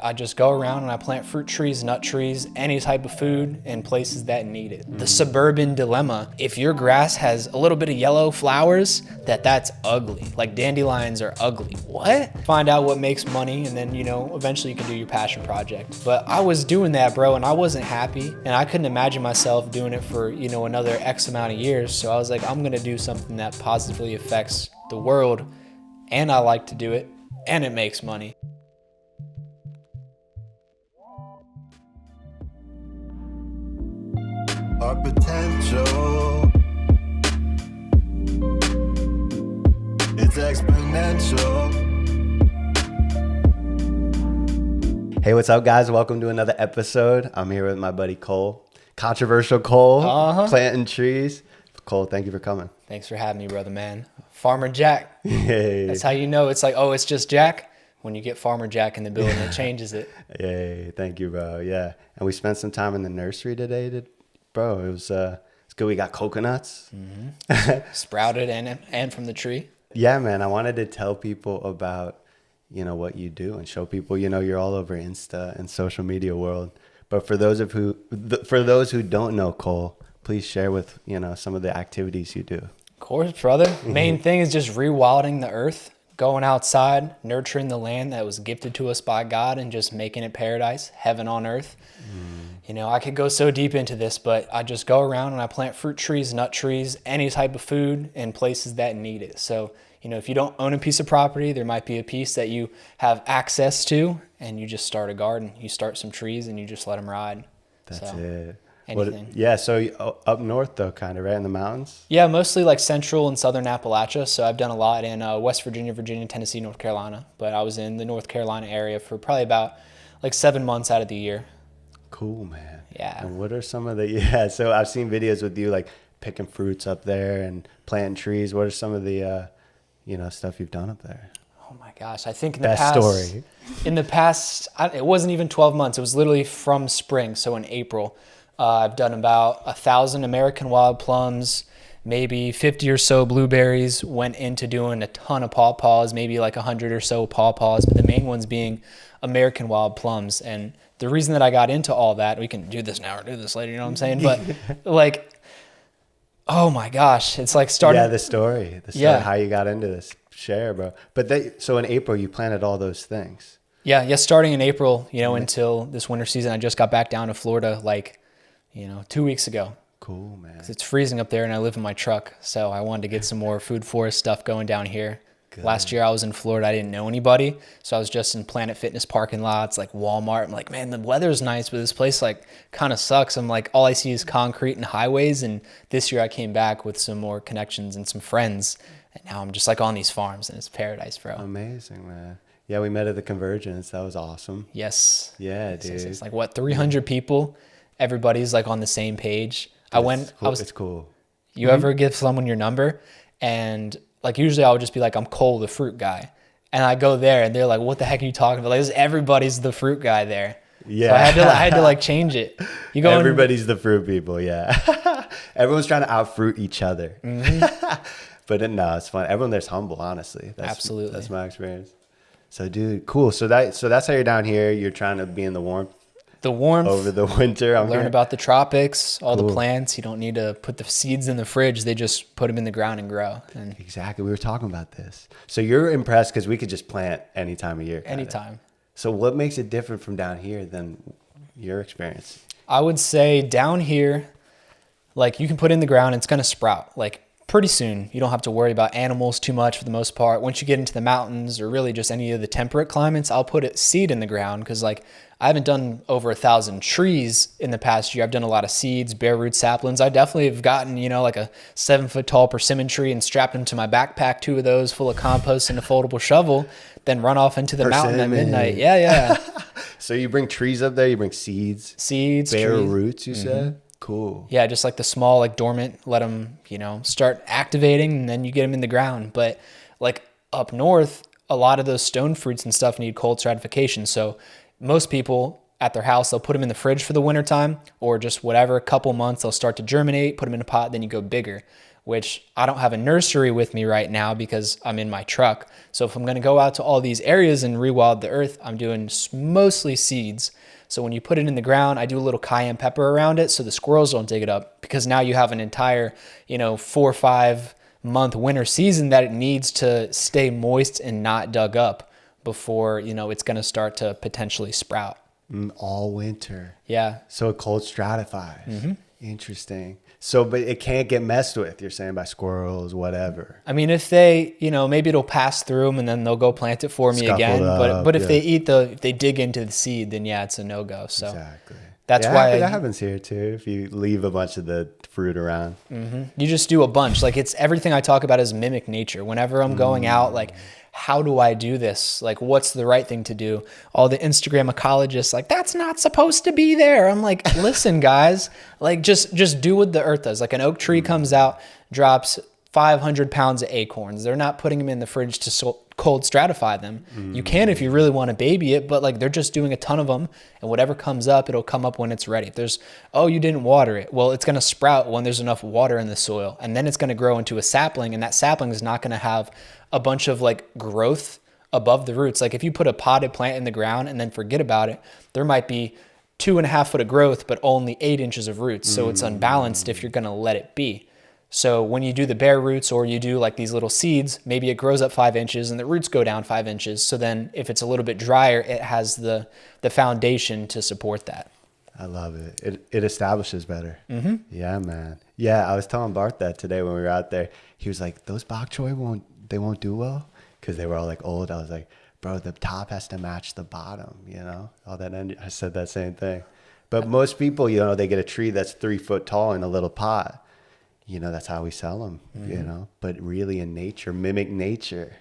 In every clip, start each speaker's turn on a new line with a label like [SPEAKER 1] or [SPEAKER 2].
[SPEAKER 1] I just go around and I plant fruit trees, nut trees, any type of food in places that need it. The suburban dilemma: if your grass has a little bit of yellow flowers, that's ugly. Like dandelions are ugly. What? Find out what makes money, and then, eventually you can do your passion project. But I was doing that, bro, and I wasn't happy, and I couldn't imagine myself doing it for, another X amount of years. So I was like, I'm gonna do something that positively affects the world, and I like to do it, and it makes money.
[SPEAKER 2] Our potential, it's exponential.
[SPEAKER 3] Hey, what's up, guys? Welcome to another episode. I'm here with my buddy Cole. Controversial Cole, planting trees. Cole, thank you for coming.
[SPEAKER 1] Thanks for having me, brother, man. Farmer Jack.
[SPEAKER 3] Yay.
[SPEAKER 1] That's how you know it's like, oh, it's just Jack. When you get Farmer Jack in the building, it changes it.
[SPEAKER 3] Yay, thank you, bro. Yeah, and we spent some time in the nursery today. Bro, it was it's good. We got coconuts.
[SPEAKER 1] Sprouted and from the tree.
[SPEAKER 3] Yeah, man. I wanted to tell people about, what you do and show people, you're all over Insta and social media world. But for those who don't know Cole, please share with, some of the activities you do.
[SPEAKER 1] Of course, brother. Main thing is just rewilding the earth, going outside, nurturing the land that was gifted to us by God, and just making it paradise, heaven on earth. I could go so deep into this, but I just go around and I plant fruit trees, nut trees, any type of food in places that need it. So, if you don't own a piece of property, there might be a piece that you have access to, and you just start a garden. You start some trees and you just let them ride.
[SPEAKER 3] That's it.
[SPEAKER 1] Anything.
[SPEAKER 3] So up north though, kind of, right in the mountains?
[SPEAKER 1] Yeah, mostly like central and southern Appalachia. So I've done a lot in West Virginia, Tennessee, North Carolina. But I was in the North Carolina area for probably about like 7 months out of the year.
[SPEAKER 3] Cool, man.
[SPEAKER 1] Yeah.
[SPEAKER 3] And what are some of the, so I've seen videos with you like picking fruits up there and planting trees. What are some of the, stuff you've done up there?
[SPEAKER 1] Oh my gosh. I think in the past, it wasn't even 12 months. It was literally from spring. So in April, I've done about 1,000 American wild plums, maybe 50 or so blueberries, went into doing a ton of pawpaws, maybe like 100 or so pawpaws, but the main ones being American wild plums. And the reason that I got into all that, we can do this now or do this later, you know what I'm saying? But like, oh my gosh, it's like starting.
[SPEAKER 3] Yeah, the story, how you got into this. Share, bro. But so in April, you planted all those things. Yeah,
[SPEAKER 1] starting in April, until this winter season. I just got back down to Florida 2 weeks ago.
[SPEAKER 3] Cool, man.
[SPEAKER 1] 'Cause it's freezing up there and I live in my truck. So I wanted to get some more food forest stuff going down here. Good. Last year I was in Florida. I didn't know anybody. So I was just in Planet Fitness parking lots, like Walmart. I'm like, man, the weather's nice, but this place kind of sucks. I'm like, all I see is concrete and highways. And this year I came back with some more connections and some friends. And now I'm just on these farms and it's paradise, bro.
[SPEAKER 3] Amazing, man. Yeah, we met at the Convergence. That was awesome.
[SPEAKER 1] Yes.
[SPEAKER 3] Yeah, dude.
[SPEAKER 1] It's 300 people. Everybody's on the same page.
[SPEAKER 3] It's cool.
[SPEAKER 1] You ever give someone your number, and usually I would just be like, I'm Cole, the fruit guy. And I go there and they're like, what the heck are you talking about? Everybody's the fruit guy there.
[SPEAKER 3] Yeah.
[SPEAKER 1] So I had to change it.
[SPEAKER 3] Everybody's the fruit people. Yeah. Everyone's trying to out-fruit each other. But no, it's fun. Everyone there's humble, honestly.
[SPEAKER 1] Absolutely.
[SPEAKER 3] That's my experience. So, dude, cool. So that's how you're down here. You're trying to be in the warmth. Over the winter.
[SPEAKER 1] Learn about the tropics, all the plants. You don't need to put the seeds in the fridge. They just put them in the ground and grow.
[SPEAKER 3] Exactly. We were talking about this. So you're impressed because we could just plant any time of year.
[SPEAKER 1] Anytime.
[SPEAKER 3] So what makes it different from down here than your experience?
[SPEAKER 1] I would say down here, you can put in the ground, it's going to sprout. Pretty soon. You don't have to worry about animals too much for the most part. Once you get into the mountains or really just any of the temperate climates, I'll put a seed in the ground because I haven't done over 1,000 trees in the past year. I've done a lot of seeds, bare root saplings. I definitely have gotten, a 7-foot tall persimmon tree and strapped them to my backpack, 2 of those full of compost and a foldable shovel, then run off into the mountain at midnight. Yeah.
[SPEAKER 3] So you bring trees up there, you bring seeds, bare
[SPEAKER 1] trees.
[SPEAKER 3] Roots, you said? Cool.
[SPEAKER 1] Yeah, just the small, dormant, let them, start activating, and then you get them in the ground. But up north, a lot of those stone fruits and stuff need cold stratification. So most people at their house, they'll put them in the fridge for the wintertime, or just whatever, a couple months, they'll start to germinate, put them in a pot, then you go bigger. which I don't have a nursery with me right now because I'm in my truck. So if I'm going to go out to all these areas and rewild the earth, I'm doing mostly seeds. So when you put it in the ground, I do a little cayenne pepper around it so the squirrels don't dig it up, because now you have an entire, 4 or 5 month winter season that it needs to stay moist and not dug up before, it's going to start to potentially sprout.
[SPEAKER 3] All winter.
[SPEAKER 1] Yeah.
[SPEAKER 3] So it cold stratifies. Interesting. So, but it can't get messed with, you're saying, by squirrels, whatever.
[SPEAKER 1] I mean, if they, maybe it'll pass through them and then they'll go plant it for me
[SPEAKER 3] Scuffled
[SPEAKER 1] again.
[SPEAKER 3] up,
[SPEAKER 1] But if if they dig into the seed, then yeah, it's a no-go. So
[SPEAKER 3] Exactly.
[SPEAKER 1] that's why
[SPEAKER 3] that happens here too. If you leave a bunch of the fruit around,
[SPEAKER 1] you just do a bunch. Like, it's everything I talk about is mimic nature. Whenever I'm going out, like, how do I do this? Like, what's the right thing to do? All the Instagram ecologists, like, that's not supposed to be there. I'm like, listen, guys, like, just do what the earth does. Like, an oak tree comes out, drops 500 pounds of acorns. They're not putting them in the fridge to cold stratify them. You can if you really want to baby it, but like, they're just doing a ton of them, and whatever comes up, it'll come up when it's ready. If there's, you didn't water it, well, it's going to sprout when there's enough water in the soil, and then it's going to grow into a sapling, and that sapling is not going to have a bunch of like growth above the roots. Like, if you put a potted plant in the ground and then forget about it, there might be 2.5 foot of growth, but only 8 inches of roots. So it's unbalanced if you're going to let it be. So when you do the bare roots, or you do like these little seeds, maybe it grows up 5 inches and the roots go down 5 inches. So then if it's a little bit drier, it has the foundation to support that.
[SPEAKER 3] I love it. It establishes better. Yeah, man. Yeah, I was telling Bart that today when we were out there. He was like, those bok choy won't do well because they were all like old. I was like, bro, the top has to match the bottom, all that. I said that same thing. But most people, they get a tree that's 3 foot tall in a little pot. That's how we sell them, but really in nature, mimic nature.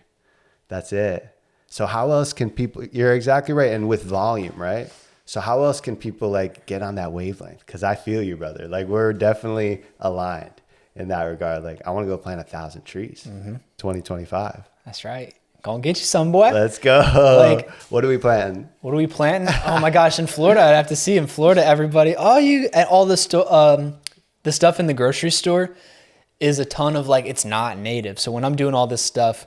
[SPEAKER 3] That's it. So how else can people, you're exactly right. And with volume, right? So how else can people like get on that wavelength? Cause I feel you, brother. Like, we're definitely aligned in that regard. Like, I want to go plant 1,000 trees, 2025.
[SPEAKER 1] That's right. Go and get you some, boy.
[SPEAKER 3] Let's go.
[SPEAKER 1] Like,
[SPEAKER 3] what are we planting?
[SPEAKER 1] Oh my gosh. In Florida, I'd have to see. In Florida, everybody, all the stuff in the grocery store is a ton of like, it's not native. So when I'm doing all this stuff,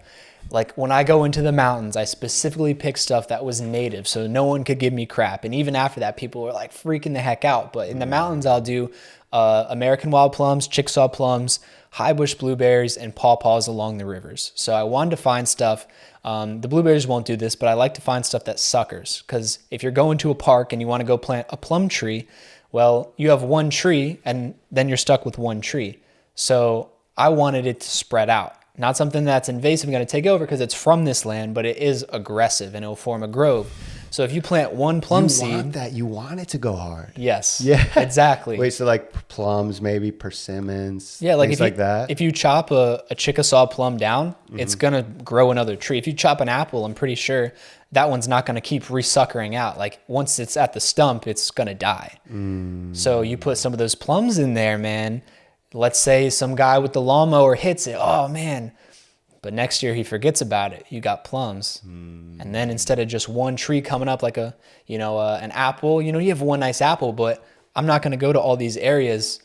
[SPEAKER 1] like when I go into the mountains, I specifically pick stuff that was native so no one could give me crap. And even after that, people were like freaking the heck out. But in the mountains, I'll do American wild plums, Chickasaw plums, high bush blueberries, and pawpaws along the rivers. So I wanted to find stuff. The blueberries won't do this, but I like to find stuff that suckers. Because if you're going to a park and you want to go plant a plum tree, well, you have one tree and then you're stuck with one tree. So I wanted it to spread out. Not something that's invasive and going to take over because it's from this land, but it is aggressive and it will form a grove. So if you plant one plum seed,
[SPEAKER 3] you want it to go hard.
[SPEAKER 1] Yes.
[SPEAKER 3] Yeah.
[SPEAKER 1] Exactly.
[SPEAKER 3] Wait, so like plums, maybe persimmons,
[SPEAKER 1] yeah, like
[SPEAKER 3] things like that.
[SPEAKER 1] If you chop a Chickasaw plum down, it's gonna grow another tree. If you chop an apple, I'm pretty sure that one's not gonna keep resuckering out. Like, once it's at the stump, it's gonna die. So you put some of those plums in there, man. Let's say some guy with the lawnmower hits it. Oh man. But next year he forgets about it. You got plums. And then instead of just one tree coming up like an apple, you have one nice apple, but I'm not going to go to all these areas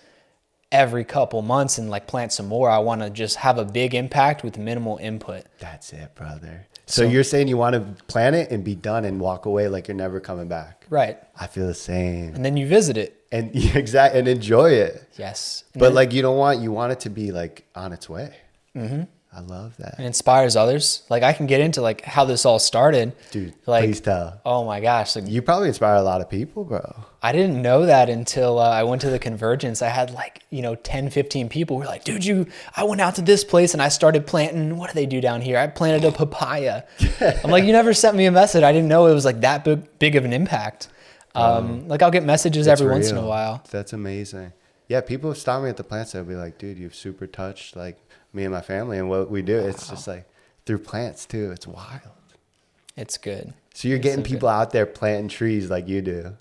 [SPEAKER 1] every couple months and like plant some more. I want to just have a big impact with minimal input.
[SPEAKER 3] That's it, brother. So you're saying you want to plant it and be done and walk away like you're never coming back.
[SPEAKER 1] Right.
[SPEAKER 3] I feel the same.
[SPEAKER 1] And then you visit it.
[SPEAKER 3] And and enjoy it.
[SPEAKER 1] Yes.
[SPEAKER 3] But like, you want it to be like on its way. I love that.
[SPEAKER 1] It inspires others. Like, I can get into like how this all started.
[SPEAKER 3] Dude,
[SPEAKER 1] like,
[SPEAKER 3] please tell.
[SPEAKER 1] Oh my gosh. Like,
[SPEAKER 3] you probably inspire a lot of people, bro.
[SPEAKER 1] I didn't know that until I went to the Convergence. I had like, 10, 15 people who were like, dude, I went out to this place and I started planting, what do they do down here? I planted a papaya. I'm like, you never sent me a message. I didn't know it was like that big of an impact. Like, I'll get messages every once in a while.
[SPEAKER 3] That's amazing. Yeah, people have stopped me at the plants. They'll be like, dude, you've super touched like me and my family and what we do. It's just like through plants too. It's wild.
[SPEAKER 1] It's good.
[SPEAKER 3] So you're getting people out there planting trees like you do.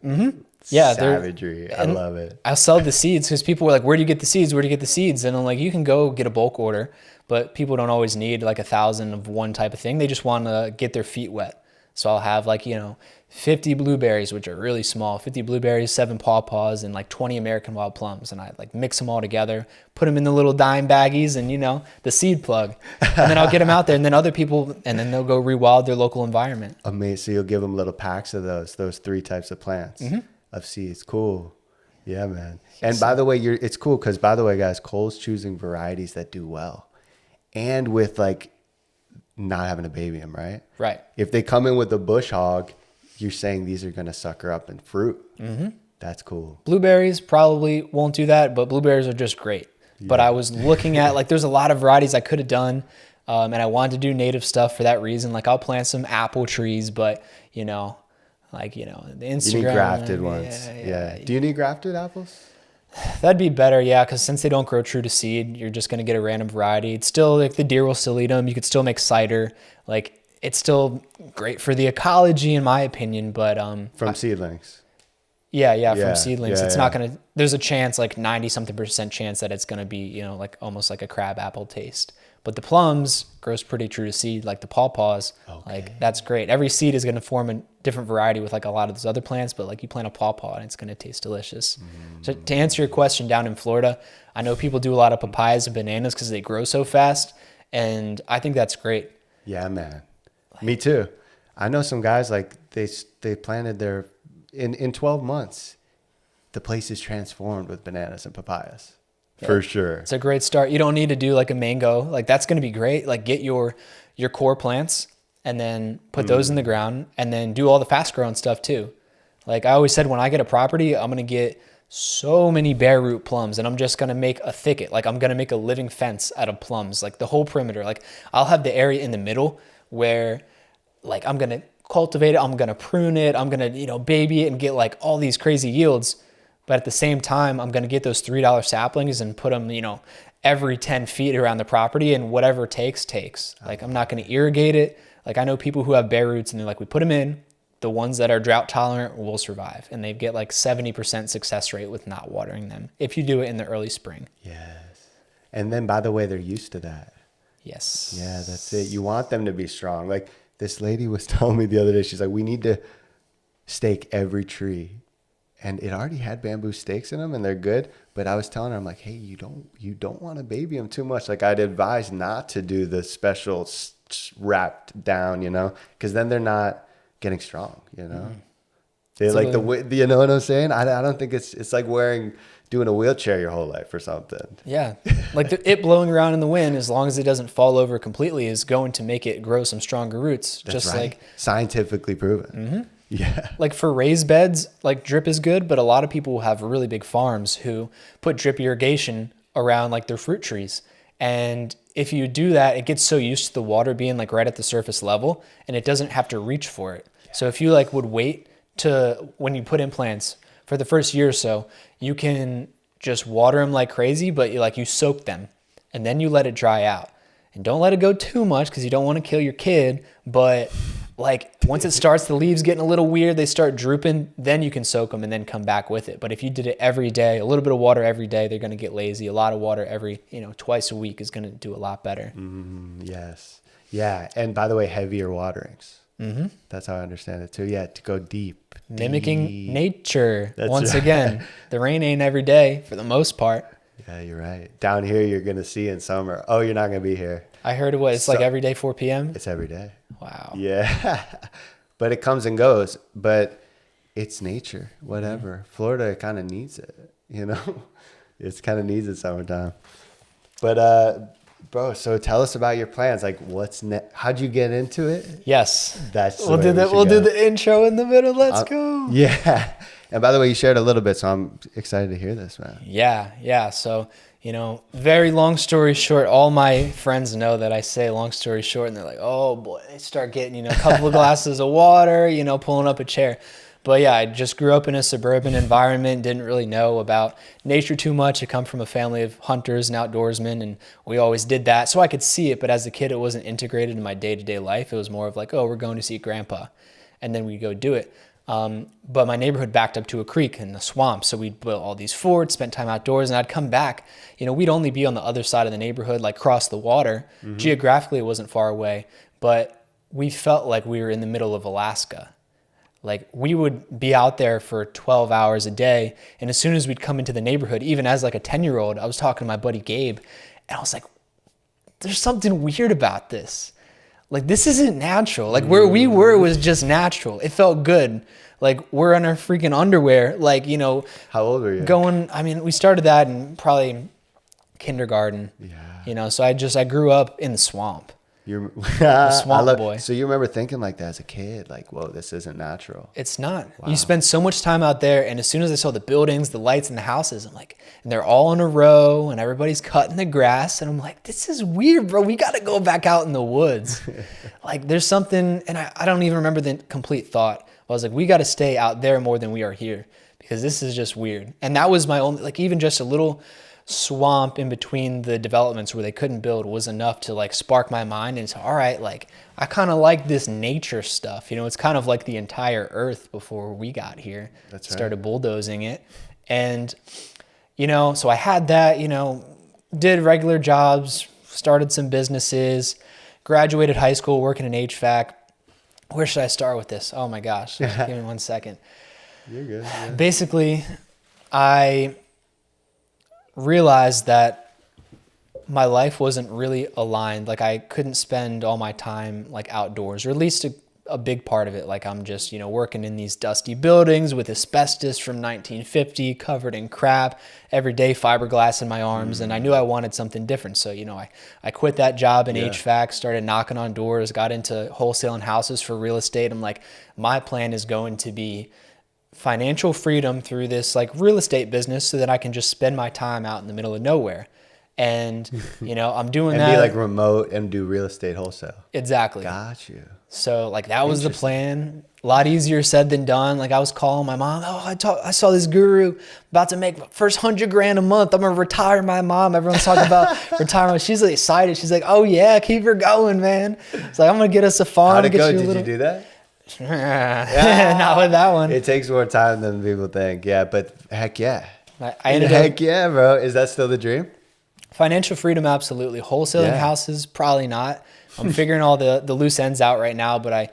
[SPEAKER 1] Yeah.
[SPEAKER 3] Savagery. I love it.
[SPEAKER 1] I'll sell the seeds because people were like, where do you get the seeds? Where do you get the seeds? And I'm like, you can go get a bulk order, but people don't always need like 1,000 of one type of thing. They just want to get their feet wet. So I'll have like, 50 blueberries, which are really small, 50 blueberries, 7 pawpaws, and like 20 American wild plums. And I like mix them all together, put them in the little dime baggies and, you know, the seed plug. And then I'll get them out there, and then other people, and then they'll go rewild their local environment.
[SPEAKER 3] Amazing. So you'll give them little packs of those 3 types of plants of seeds. Cool. Yeah, man. And by the way, it's cool because, by the way, guys, Cole's choosing varieties that do well. And with like not having to baby them, right?
[SPEAKER 1] Right.
[SPEAKER 3] If they come in with a bush hog, you're saying these are going to sucker up in fruit. That's cool.
[SPEAKER 1] Blueberries probably won't do that, but blueberries are just great. Yeah. But I was looking at, like, there's a lot of varieties I could have done, and I wanted to do native stuff for that reason. Like, I'll plant some apple trees, but, you know, like, you know, the Instagram.
[SPEAKER 3] You need grafted ones. Yeah. Do you need grafted apples?
[SPEAKER 1] That'd be better, yeah, because since they don't grow true to seed, you're just going to get a random variety. It's still, like, the deer will still eat them. You could still make cider. Like, it's still great for the ecology, in my opinion, but...
[SPEAKER 3] From seedlings.
[SPEAKER 1] Yeah, from seedlings. It's not going to... There's a chance, like 90-something% chance that it's going to be, you know, like almost like a crab apple taste. But the plums grows pretty true to seed, like the pawpaws. Okay. Like, that's great. Every seed is going to form a different variety with, like, a lot of those other plants, but, like, you plant a pawpaw and it's going to taste delicious. So to answer your question, down in Florida, I know people do a lot of papayas and bananas because they grow so fast, and I think that's great.
[SPEAKER 3] Yeah, man. Me too. I know some guys, like, they planted their... In 12 months, the place is transformed with bananas and papayas. Yeah. For sure.
[SPEAKER 1] It's a great start. You don't need to do, like, a mango. Like, that's going to be great. Like, get your core plants and then put those in the ground, and then do all the fast-growing stuff too. Like, I always said, when I get a property, I'm going to get so many bare root plums, and I'm just going to make a thicket. Like, I'm going to make a living fence out of plums, like the whole perimeter. Like, I'll have the area in the middle where, like, I'm going to cultivate it, I'm going to prune it, I'm going to, you know, baby it and get, like, all these crazy yields. But at the same time, I'm going to get those $3 saplings and put them, you know, every 10 feet around the property, and whatever takes. Like, I'm not going to irrigate it. Like, I know people who have bare roots, and they're like, we put them in, the ones that are drought tolerant will survive. And they get like 70% success rate with not watering them if you do it in the early spring.
[SPEAKER 3] Yes. And then, by the way, they're used to that.
[SPEAKER 1] Yes.
[SPEAKER 3] Yeah, that's it. You want them to be strong. Like, this lady was telling me the other day, she's like, we need to stake every tree. And it already had bamboo stakes in them, and they're good. But I was telling her, I'm like, hey, you don't want to baby them too much. Like, I'd advise not to do the special wrapped down, you know, because then they're not getting strong, you know. They like you know what I'm saying? I don't think it's like doing a wheelchair your whole life or something.
[SPEAKER 1] Yeah, like it blowing around in the wind, as long as it doesn't fall over completely, is going to make it grow some stronger roots.
[SPEAKER 3] That's
[SPEAKER 1] just
[SPEAKER 3] right.
[SPEAKER 1] like
[SPEAKER 3] scientifically proven. Yeah.
[SPEAKER 1] Like, for raised beds, like, drip is good, but a lot of people have really big farms who put drip irrigation around, like, their fruit trees. And if you do that, it gets so used to the water being, like, right at the surface level, and it doesn't have to reach for it. Yeah. So if you, like, would wait to, when you put in plants for the first year or so, you can just water them like crazy, but you soak them, and then you let it dry out. And don't let it go too much, because you don't want to kill your kid, but... like, once it starts, the leaves getting a little weird, they start drooping, then you can soak them and then come back with it. But if you did it every day, a little bit of water every day, they're going to get lazy. A lot of water twice a week is going to do a lot better.
[SPEAKER 3] Yes. Yeah. And by the way, heavier waterings. That's how I understand it too. Yeah. To go deep.
[SPEAKER 1] Mimicking nature.
[SPEAKER 3] That's
[SPEAKER 1] once
[SPEAKER 3] right.
[SPEAKER 1] Again, the rain ain't every day for the most part.
[SPEAKER 3] Yeah, you're right. Down here, you're going to see in summer. Oh, you're not going to be here.
[SPEAKER 1] I heard it's like every day, 4 p.m.
[SPEAKER 3] It's every day.
[SPEAKER 1] Wow.
[SPEAKER 3] Yeah. But it comes and goes. But it's nature, whatever. Florida kind of needs it, you know? It kind of needs it summertime. But, bro, so tell us about your plans. Like, what's next? How'd you get into it?
[SPEAKER 1] Yes.
[SPEAKER 3] We'll do
[SPEAKER 1] the intro in the middle. Let's go.
[SPEAKER 3] Yeah. And by the way, you shared a little bit, so I'm excited to hear this, man.
[SPEAKER 1] Yeah. So, very long story short, all my friends know that I say long story short, and they're like, oh boy, they start getting, a couple of glasses of water, pulling up a chair. But yeah, I just grew up in a suburban environment, didn't really know about nature too much. I come from a family of hunters and outdoorsmen, and we always did that. So I could see it, but as a kid, it wasn't integrated in my day-to-day life. It was more of like, oh, we're going to see grandpa, and then we go do it. But my neighborhood backed up to a creek and a swamp. So we'd build all these forts, spent time outdoors, and I'd come back. We'd only be on the other side of the neighborhood, like cross the water. Geographically, it wasn't far away, but we felt like we were in the middle of Alaska. Like we would be out there for 12 hours a day. And as soon as we'd come into the neighborhood, even as like a 10-year-old, I was talking to my buddy Gabe and I was like, there's something weird about this. Like, this isn't natural. Like where we were was just natural. It felt good. Like we're in our freaking underwear. Like, you know,
[SPEAKER 3] How old were you?
[SPEAKER 1] We started that in probably kindergarten, you know? So I grew up in the swamp.
[SPEAKER 3] You're
[SPEAKER 1] swamp boy.
[SPEAKER 3] So you remember thinking like that as a kid, like, whoa, this isn't natural.
[SPEAKER 1] It's not. Wow. You spend so much time out there, and as soon as I saw the buildings, the lights, and the houses, I'm like, and they're all in a row, and everybody's cutting the grass, and I'm like, this is weird, bro. We got to go back out in the woods. Like, there's something, and I don't even remember the complete thought. I was like, we got to stay out there more than we are here, because this is just weird. And that was my only, like, even just a little swamp in between the developments where they couldn't build was enough to like spark my mind and say, all right, like I kind of like this nature stuff. You know, it's kind of like the entire earth before we got here. That's right. Started bulldozing it. And, you know, so I had that, you know, did regular jobs, started some businesses, graduated high school working in HVAC. Where should I start with this? Oh my gosh. Give me 1 second.
[SPEAKER 3] You're good. Yeah.
[SPEAKER 1] Basically, I realized that my life wasn't really aligned. Like I couldn't spend all my time like outdoors, or at least a big part of it. Like I'm just, you know, working in these dusty buildings with asbestos from 1950 covered in crap, every day fiberglass in my arms. And I knew I wanted something different. So, you know, I quit that job in HVAC, started knocking on doors, got into wholesaling houses for real estate. I'm like, my plan is going to be financial freedom through this like real estate business so that I can just spend my time out in the middle of nowhere. And, you know, I'm doing
[SPEAKER 3] and
[SPEAKER 1] that.
[SPEAKER 3] And be like remote and do real estate wholesale.
[SPEAKER 1] Exactly.
[SPEAKER 3] Got you.
[SPEAKER 1] So like that was the plan. A lot easier said than done. Like I was calling my mom. Oh, I saw this guru about to make my first $100,000 a month. I'm going to retire my mom. Everyone's talking about retirement. She's like excited. She's like, oh yeah, keep her going, man. It's like, I'm going to get us a farm.
[SPEAKER 3] How'd it go? Did you do that?
[SPEAKER 1] Not with that one.
[SPEAKER 3] It takes more time than people think. Yeah, but heck yeah.
[SPEAKER 1] I ended up,
[SPEAKER 3] heck yeah, bro. Is that still the dream?
[SPEAKER 1] Financial freedom, absolutely. Wholesaling houses, probably not. I'm figuring all the loose ends out right now, but I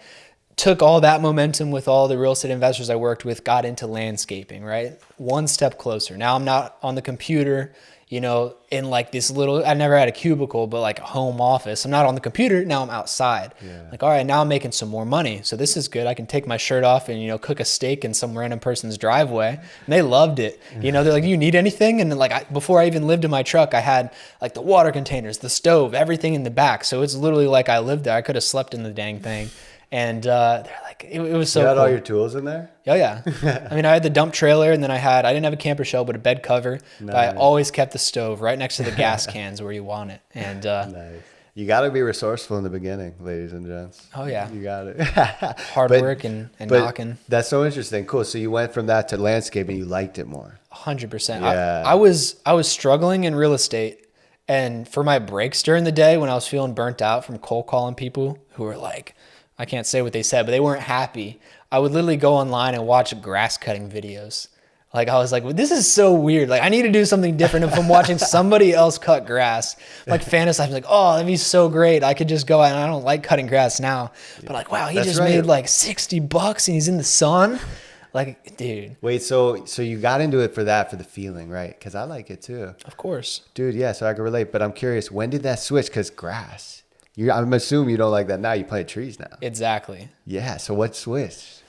[SPEAKER 1] took all that momentum with all the real estate investors I worked with, got into landscaping, right? One step closer. Now I'm not on the computer, you know, in like this little, I never had a cubicle, but like a home office. I'm not on the computer. Now I'm outside. Yeah. Like, all right, now I'm making some more money. So this is good. I can take my shirt off and, you know, cook a steak in some random person's driveway. And they loved it. You know, they're like, you need anything? And like, before I even lived in my truck, I had like the water containers, the stove, everything in the back. So it's literally like I lived there. I could have slept in the dang thing. And they're like, it was so cool.
[SPEAKER 3] You had all your tools in there?
[SPEAKER 1] Oh, yeah. I mean, I had the dump trailer, and then I didn't have a camper shell, but a bed cover. Nice. But I always kept the stove right next to the gas cans where you want it. And
[SPEAKER 3] nice. You got to be resourceful in the beginning, ladies and gents.
[SPEAKER 1] Oh, yeah.
[SPEAKER 3] You got it.
[SPEAKER 1] Hard work and knocking.
[SPEAKER 3] That's so interesting. Cool. So you went from that to landscape, and you liked it more.
[SPEAKER 1] 100%.
[SPEAKER 3] Yeah.
[SPEAKER 1] I was struggling in real estate. And for my breaks during the day when I was feeling burnt out from cold calling people who were like, I can't say what they said, but they weren't happy. I would literally go online and watch grass cutting videos. Like I was like, well, this is so weird. Like I need to do something different if I'm watching somebody else cut grass. Like fantasize, I'm like, oh, that'd be so great. I could just go out, and I don't like cutting grass now. But like, wow, he just made like $60 and he's in the sun. Like, dude.
[SPEAKER 3] Wait, so you got into it for the feeling, right? Because I like it too.
[SPEAKER 1] Of course.
[SPEAKER 3] Dude, yeah, so I can relate. But I'm curious, when did that switch? Because grass. I'm assuming you don't like that now. You plant trees now.
[SPEAKER 1] Exactly.
[SPEAKER 3] Yeah. So what switched?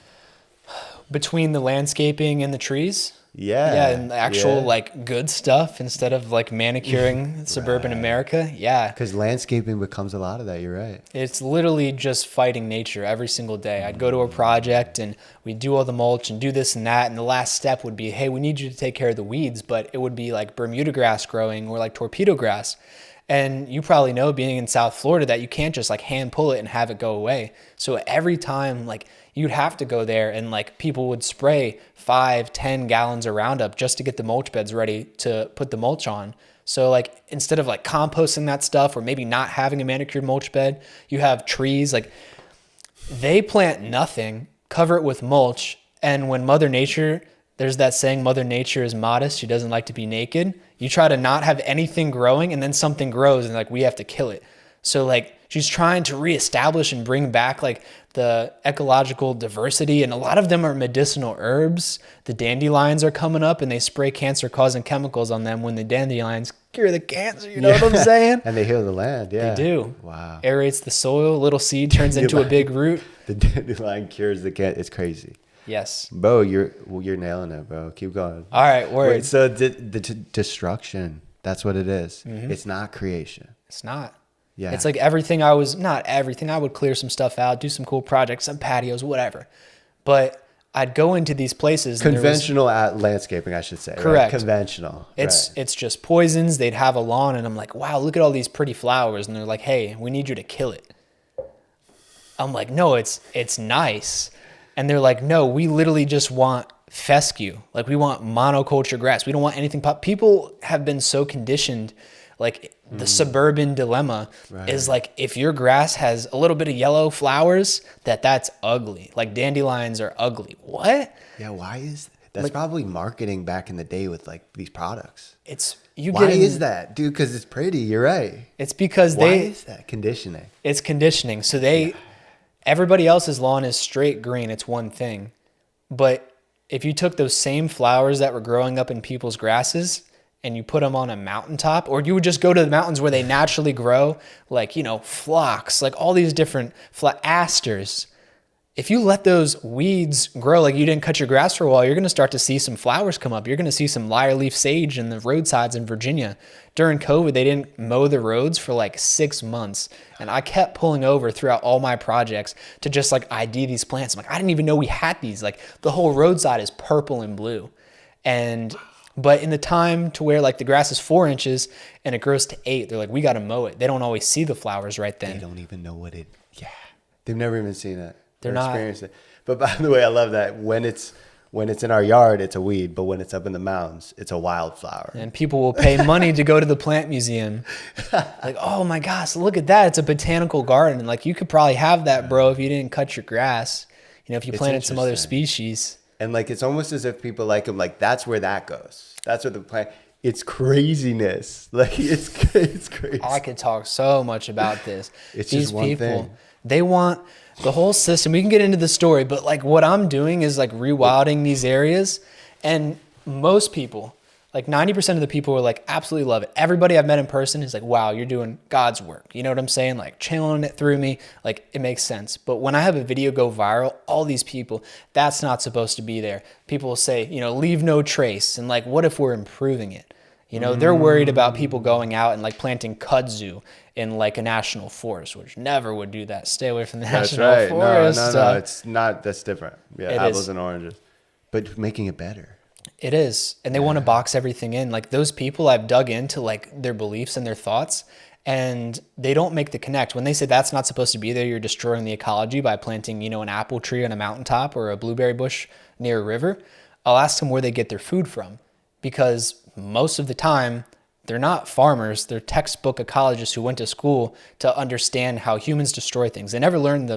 [SPEAKER 1] Between the landscaping and the trees?
[SPEAKER 3] Yeah.
[SPEAKER 1] Yeah, and the actual like good stuff instead of like manicuring suburban America. Yeah.
[SPEAKER 3] Because landscaping becomes a lot of that. You're right.
[SPEAKER 1] It's literally just fighting nature every single day. I'd go to a project and we'd do all the mulch and do this and that. And the last step would be, hey, we need you to take care of the weeds. But it would be like Bermuda grass growing or like torpedo grass. And you probably know, being in South Florida, that you can't just like hand pull it and have it go away. So every time, like, you'd have to go there, and like people would spray 5-10 gallons of Roundup just to get the mulch beds ready to put the mulch on. So like, instead of like composting that stuff, or maybe not having a manicured mulch bed, you have trees. Like, they plant nothing, cover it with mulch. And when Mother Nature, there's that saying, Mother Nature is modest. She doesn't like to be naked. You try to not have anything growing, and then something grows, and like, we have to kill it. So like, She's trying to reestablish and bring back like the ecological diversity. And a lot of them are medicinal herbs. The dandelions are coming up and they spray cancer causing chemicals on them when the dandelions cure the cancer. You know what I'm saying?
[SPEAKER 3] And they heal the land. Yeah.
[SPEAKER 1] They do.
[SPEAKER 3] Wow.
[SPEAKER 1] Aerates the soil. A little seed turns into a big root.
[SPEAKER 3] The dandelion cures the cancer. It's crazy.
[SPEAKER 1] Yes.
[SPEAKER 3] Bro, you're nailing it, bro. Keep going.
[SPEAKER 1] All right. Word.
[SPEAKER 3] Wait, so the destruction, that's what it is.
[SPEAKER 1] Mm-hmm.
[SPEAKER 3] It's not creation.
[SPEAKER 1] It's not.
[SPEAKER 3] Yeah.
[SPEAKER 1] It's like not everything. I would clear some stuff out, do some cool projects, some patios, whatever. But I'd go into these places.
[SPEAKER 3] Conventional landscaping, I should say.
[SPEAKER 1] Correct.
[SPEAKER 3] Right? Conventional.
[SPEAKER 1] It's just poisons. They'd have a lawn and I'm like, wow, look at all these pretty flowers. And they're like, hey, we need you to kill it. I'm like, no, it's nice. And they're like, no, we literally just want fescue. Like we want monoculture grass. We don't want anything. People have been so conditioned. Like the suburban dilemma is like, if your grass has a little bit of yellow flowers, that's ugly. Like dandelions are ugly. What?
[SPEAKER 3] Yeah. Why is that's like, probably marketing back in the day with like these products.
[SPEAKER 1] Why
[SPEAKER 3] is that, dude? Because it's pretty. You're right.
[SPEAKER 1] It's because
[SPEAKER 3] why is that conditioning? It's
[SPEAKER 1] conditioning. So everybody else's lawn is straight green. It's one thing. But if you took those same flowers that were growing up in people's grasses and you put them on a mountaintop, or you would just go to the mountains where they naturally grow, like, phlox, like all these different asters. If you let those weeds grow, like you didn't cut your grass for a while, you're going to start to see some flowers come up. You're going to see some lyre leaf sage in the roadsides in Virginia. During COVID, they didn't mow the roads for like 6 months. And I kept pulling over throughout all my projects to just like ID these plants. I'm like, I didn't even know we had these. Like the whole roadside is purple and blue. But in the time to where like the grass is 4 inches and it grows to 8, they're like, we got to mow it. They don't always see the flowers right then.
[SPEAKER 3] They don't even know they've never even seen it.
[SPEAKER 1] They're not
[SPEAKER 3] experienced it. But by the way, I love that when it's in our yard, it's a weed, but when it's up in the mountains, it's a wildflower.
[SPEAKER 1] And people will pay money to go to the plant museum. Like, oh my gosh, look at that. It's a botanical garden. Like you could probably have that, bro, if you didn't cut your grass. If you planted some other species.
[SPEAKER 3] And like, it's almost as if people like them. Like that's where that goes. That's where the plant. It's craziness. Like it's crazy.
[SPEAKER 1] I could talk so much about this.
[SPEAKER 3] It's these just one people, thing.
[SPEAKER 1] They want the whole system. We can get into the story, but like what I'm doing is like rewilding these areas, and most people, like 90% of the people are like absolutely love it. Everybody I've met in person is like, wow, you're doing God's work. You know what I'm saying? Like channeling it through me. Like it makes sense. But when I have a video go viral, all these people, that's not supposed to be there. People will say, leave no trace. And like, what if we're improving it? They're worried about people going out and like planting kudzu in like a national forest, which never would do that. Stay away from the national forest.
[SPEAKER 3] No, it's not. That's different. Yeah, apples and oranges. But making it better.
[SPEAKER 1] It is. And they want to box everything in. Like those people, I've dug into like their beliefs and their thoughts, and they don't make the connect. When they say that's not supposed to be there, you're destroying the ecology by planting, an apple tree on a mountaintop or a blueberry bush near a river. I'll ask them where they get their food from, because most of the time they're not farmers. They're textbook ecologists who went to school to understand how humans destroy things. They never learned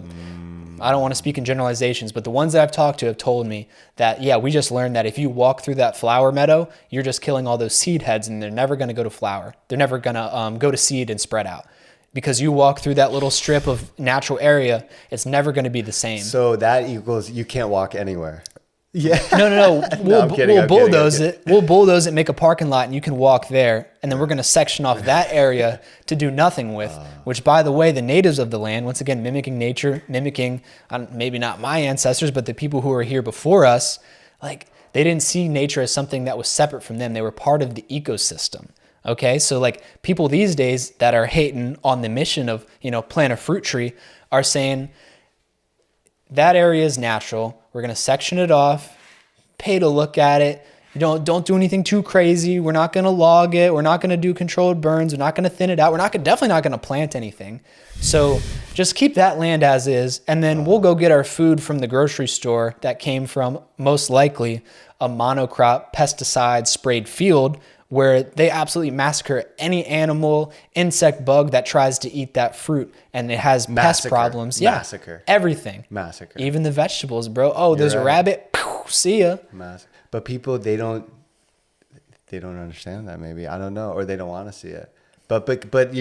[SPEAKER 1] I don't want to speak in generalizations, but the ones that I've talked to have told me that, we just learned that if you walk through that flower meadow, you're just killing all those seed heads and they're never going to go to flower. They're never going to go to seed and spread out. Because you walk through that little strip of natural area, it's never going to be the same.
[SPEAKER 3] So that equals you can't walk anywhere. Yeah.
[SPEAKER 1] No. We'll bulldoze it. We'll bulldoze it, make a parking lot, and you can walk there. And then we're going to section off that area to do nothing with, which, by the way, the natives of the land, once again, mimicking nature, maybe not my ancestors, but the people who were here before us, like they didn't see nature as something that was separate from them. They were part of the ecosystem. Okay. So like people these days that are hating on the mission of, plant a fruit tree are saying that area is natural. We're going to section it off, pay to look at it. Don't do anything too crazy. We're not going to log it. We're not going to do controlled burns. We're not going to thin it out. Definitely not going to plant anything. So just keep that land as is. And then we'll go get our food from the grocery store that came from most likely a monocrop pesticide sprayed field where they absolutely massacre any animal, insect, bug that tries to eat that fruit, and it has pest problems. Yeah,
[SPEAKER 3] Massacre.
[SPEAKER 1] Everything.
[SPEAKER 3] Massacre.
[SPEAKER 1] Even the vegetables, bro. Oh, there's a rabbit. See ya.
[SPEAKER 3] But people, they don't understand that maybe. I don't know. Or they don't want to see it. But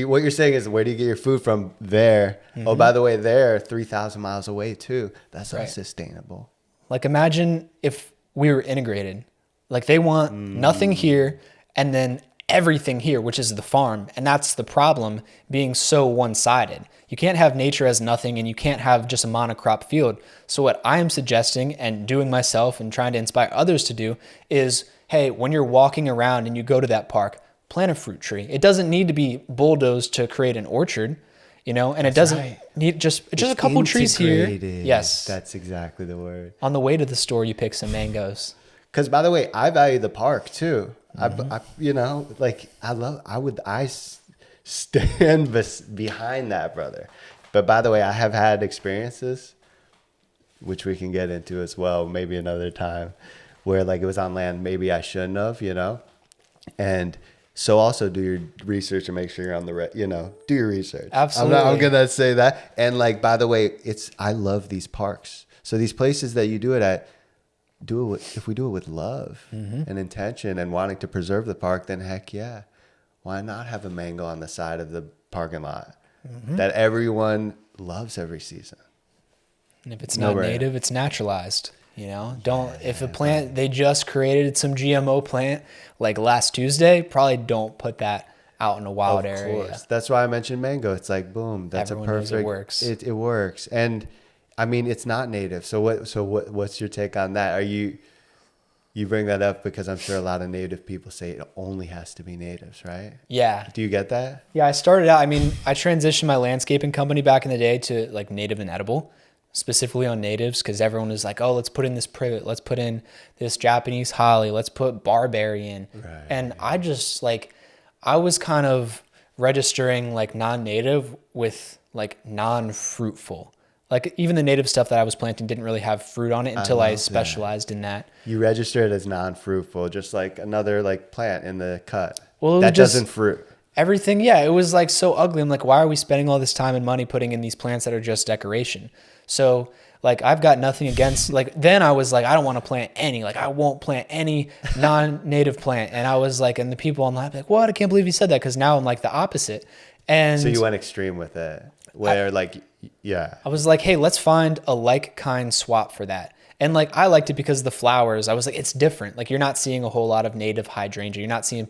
[SPEAKER 3] what you're saying is, where do you get your food from there? Oh, by the way, they're 3,000 miles away too. That's not sustainable.
[SPEAKER 1] Like, imagine if we were integrated. Like, they want nothing here and then everything here, which is the farm. And that's the problem, being so one-sided. You can't have nature as nothing, and you can't have just a monocrop field. So what I am suggesting and doing myself and trying to inspire others to do is, hey, when you're walking around and you go to that park, plant a fruit tree. It doesn't need to be bulldozed to create an orchard, you know, and it doesn't need just a couple trees here. Yes.
[SPEAKER 3] That's exactly the word.
[SPEAKER 1] On the way to the store, you pick some mangoes.
[SPEAKER 3] Because, by the way, I value the park too. I you know, like, I stand behind that, brother. But by the way, I have had experiences, which we can get into as well, maybe another time, where like it was on land maybe I shouldn't have, you know. And so also do your research and make sure you're on the you know, do your research.
[SPEAKER 1] Absolutely.
[SPEAKER 3] I'm gonna say that. And like, by the way, I love these parks. So these places that you do it at, if we do it with love and intention and wanting to preserve the park, then heck yeah. Why not have a mango on the side of the parking lot that everyone loves every season?
[SPEAKER 1] And if it's not native, it's naturalized. You know, if a plant, they just created some GMO plant like last Tuesday, probably don't put that out in a wild area. Of course.
[SPEAKER 3] That's why I mentioned mango. It's like, boom, that's
[SPEAKER 1] Everyone
[SPEAKER 3] a
[SPEAKER 1] knows
[SPEAKER 3] perfect,
[SPEAKER 1] it works.
[SPEAKER 3] It works. And I mean, it's not native. So what's your take on that? Are you bring that up because I'm sure a lot of native people say it only has to be natives, right?
[SPEAKER 1] Yeah.
[SPEAKER 3] Do you get that?
[SPEAKER 1] Yeah, I started out, I transitioned my landscaping company back in the day to like native and edible, specifically on natives, because everyone was like, oh, let's put in this privet, let's put in this Japanese holly, let's put barberry in. Right. And I was kind of registering like non-native with like non-fruitful. Like even the native stuff that I was planting didn't really have fruit on it until I specialized in that.
[SPEAKER 3] You register it as non-fruitful, just like another like plant in the cut.
[SPEAKER 1] Well,
[SPEAKER 3] that doesn't fruit.
[SPEAKER 1] Everything, yeah, it was like so ugly. I'm like, why are we spending all this time and money putting in these plants that are just decoration? So like, I've got nothing against, like, then I was like, I don't want to plant any, like, I won't plant any non-native plant. And I was like, and the people online like, what? I can't believe you said that. Cause now I'm like the opposite. And
[SPEAKER 3] so you went extreme with it where I
[SPEAKER 1] was like, hey, let's find a like kind swap for that. And like, I liked it because of the flowers. I was like, it's different. Like, you're not seeing a whole lot of native hydrangea. You're not seeing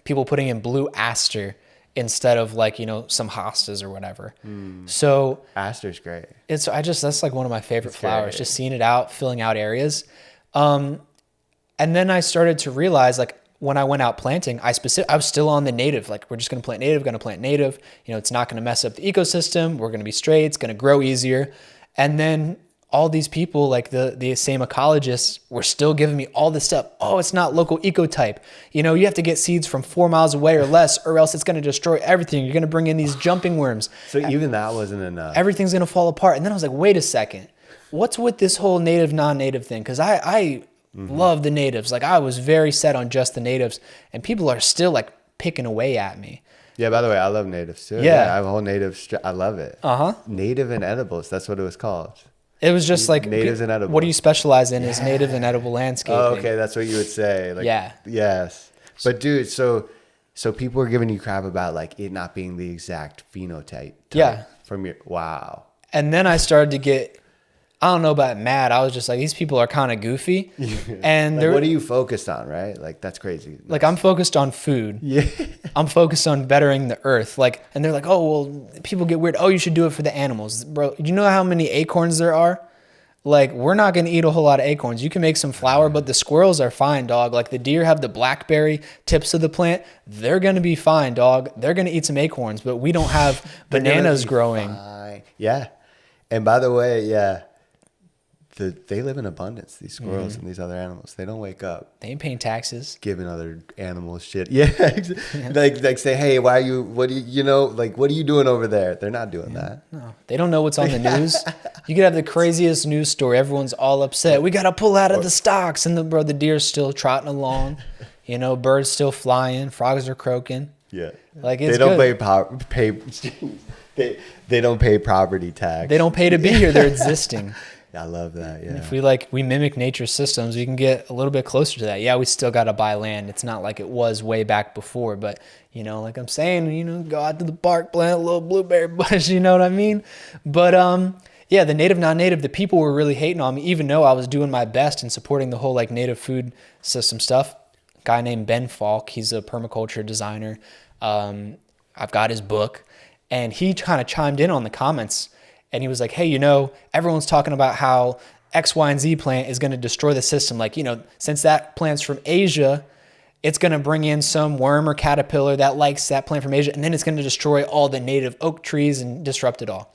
[SPEAKER 1] people putting in blue aster instead of like, you know, some hostas or whatever. So
[SPEAKER 3] aster's great.
[SPEAKER 1] That's like one of my favorite flowers, just seeing it out, filling out areas. And then I started to realize, like, when I went out planting, I was still on the native. Like, we're just going to plant native. You know, it's not going to mess up the ecosystem. We're going to be straight. It's going to grow easier. And then all these people, like the same ecologists, were still giving me all this stuff. Oh, it's not local ecotype. You know, you have to get seeds from 4 miles away or less, or else it's going to destroy everything. You're going to bring in these jumping worms.
[SPEAKER 3] So even that wasn't enough.
[SPEAKER 1] Everything's going to fall apart. And then I was like, wait a second. What's with this whole native, non-native thing? Because I love the natives. Like, I was very set on just the natives, and people are still like picking away at me.
[SPEAKER 3] Yeah, by the way, I love natives too. Yeah, I have a whole native. I love it. Native and edibles. That's what it was called.
[SPEAKER 1] It was just like
[SPEAKER 3] natives and edibles.
[SPEAKER 1] What do you specialize in? Is native and edible landscaping.
[SPEAKER 3] Oh, okay, that's what you would say. Like, yeah. Yes. But dude, so people are giving you crap about like it not being the exact phenotype.
[SPEAKER 1] Yeah.
[SPEAKER 3] From your wow.
[SPEAKER 1] And then I started to get, I don't know about mad. I was just like, these people are kind of goofy. And
[SPEAKER 3] like, what are you focused on, right? Like, that's crazy.
[SPEAKER 1] Like, I'm focused on food. Yeah. I'm focused on bettering the earth. Like, and they're like, oh, well, people get weird. Oh, you should do it for the animals. Bro, you know how many acorns there are? Like, we're not going to eat a whole lot of acorns. You can make some flour, but the squirrels are fine, dog. Like, the deer have the blackberry tips of the plant. They're going to be fine, dog. They're going to eat some acorns, but we don't have bananas growing.
[SPEAKER 3] Fine. Yeah. And by the way, yeah. They live in abundance, these squirrels and these other animals. They don't wake up.
[SPEAKER 1] They ain't paying taxes.
[SPEAKER 3] Giving other animals shit. Yeah. Like say, hey, what are you doing over there? They're not doing that.
[SPEAKER 1] No, they don't know what's on the news. You could have the craziest news story. Everyone's all upset. We got to pull out of the stocks. And the deer's still trotting along. You know, birds still flying. Frogs are croaking. Yeah. Like, it's
[SPEAKER 3] they don't pay property tax.
[SPEAKER 1] They don't pay to be here. They're existing.
[SPEAKER 3] I love that. Yeah.
[SPEAKER 1] And if we mimic nature's systems, we can get a little bit closer to that. Yeah, we still got to buy land. It's not like it was way back before, but like I'm saying, go out to the park, plant a little blueberry bush, you know what I mean? But yeah, the native, non-native, the people were really hating on me, even though I was doing my best in supporting the whole like native food system stuff. A guy named Ben Falk, he's a permaculture designer. I've got his book, and he kind of chimed in on the comments, and he was like, hey, everyone's talking about how X, Y, and Z plant is going to destroy the system. Like, since that plant's from Asia, it's going to bring in some worm or caterpillar that likes that plant from Asia, and then it's going to destroy all the native oak trees and disrupt it all.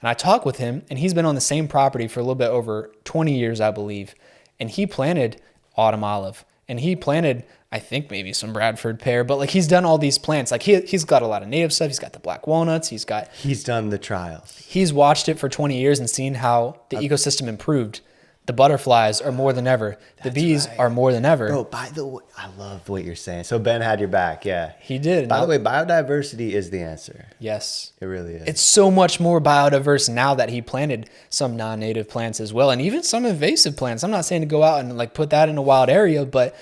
[SPEAKER 1] And I talked with him, and he's been on the same property for a little bit over 20 years, I believe. And he planted autumn olive, and he planted, I think, maybe some Bradford pear, but like he's done all these plants. Like he's got a lot of native stuff. He's got the black walnuts. He's
[SPEAKER 3] done the trials.
[SPEAKER 1] He's watched it for 20 years and seen how the ecosystem improved. The butterflies are more than ever. The bees are more than ever.
[SPEAKER 3] Bro, by the way, I love what you're saying. So Ben had your back, yeah.
[SPEAKER 1] He did.
[SPEAKER 3] By the way, biodiversity is the answer.
[SPEAKER 1] Yes.
[SPEAKER 3] It really is.
[SPEAKER 1] It's so much more biodiverse now that he planted some non-native plants as well, and even some invasive plants. I'm not saying to go out and like put that in a wild area, but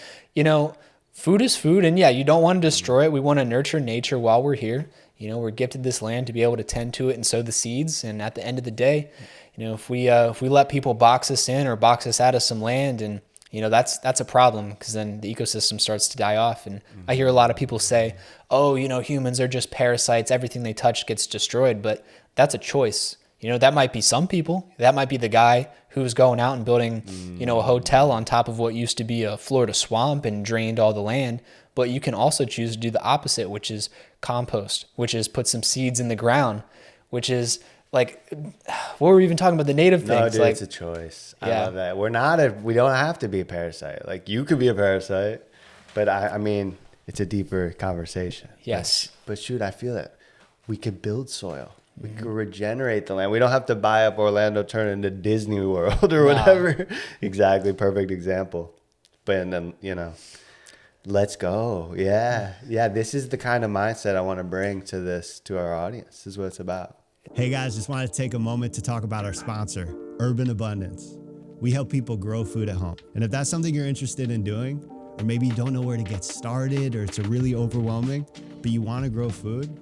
[SPEAKER 1] food is food, and yeah, you don't want to destroy it. We want to nurture nature while we're here. We're gifted this land to be able to tend to it and sow the seeds, and at the end of the day, if we let people box us in or box us out of some land, and that's a problem, because then the ecosystem starts to die off. And I hear a lot of people say, oh, humans are just parasites, everything they touch gets destroyed, but that's a choice. That might be some people. That might be the guy who's going out and building a hotel on top of what used to be a Florida swamp and drained all the land. But you can also choose to do the opposite, which is compost, which is put some seeds in the ground, which is like, what were we even talking about? The native things.
[SPEAKER 3] No, dude, it's a choice. Yeah. I love that. We don't have to be a parasite. Like, you could be a parasite, but I mean, it's a deeper conversation.
[SPEAKER 1] Yes.
[SPEAKER 3] But shoot, I feel that we could build soil. We could regenerate the land. We don't have to buy up Orlando, turn it into Disney World or whatever. Exactly. Perfect example. But then, let's go. Yeah. Yeah. This is the kind of mindset I want to bring to our audience. This is what it's about.
[SPEAKER 4] Hey guys, just wanted to take a moment to talk about our sponsor, Urban Abundance. We help people grow food at home. And if that's something you're interested in doing, or maybe you don't know where to get started, or it's really overwhelming, but you want to grow food,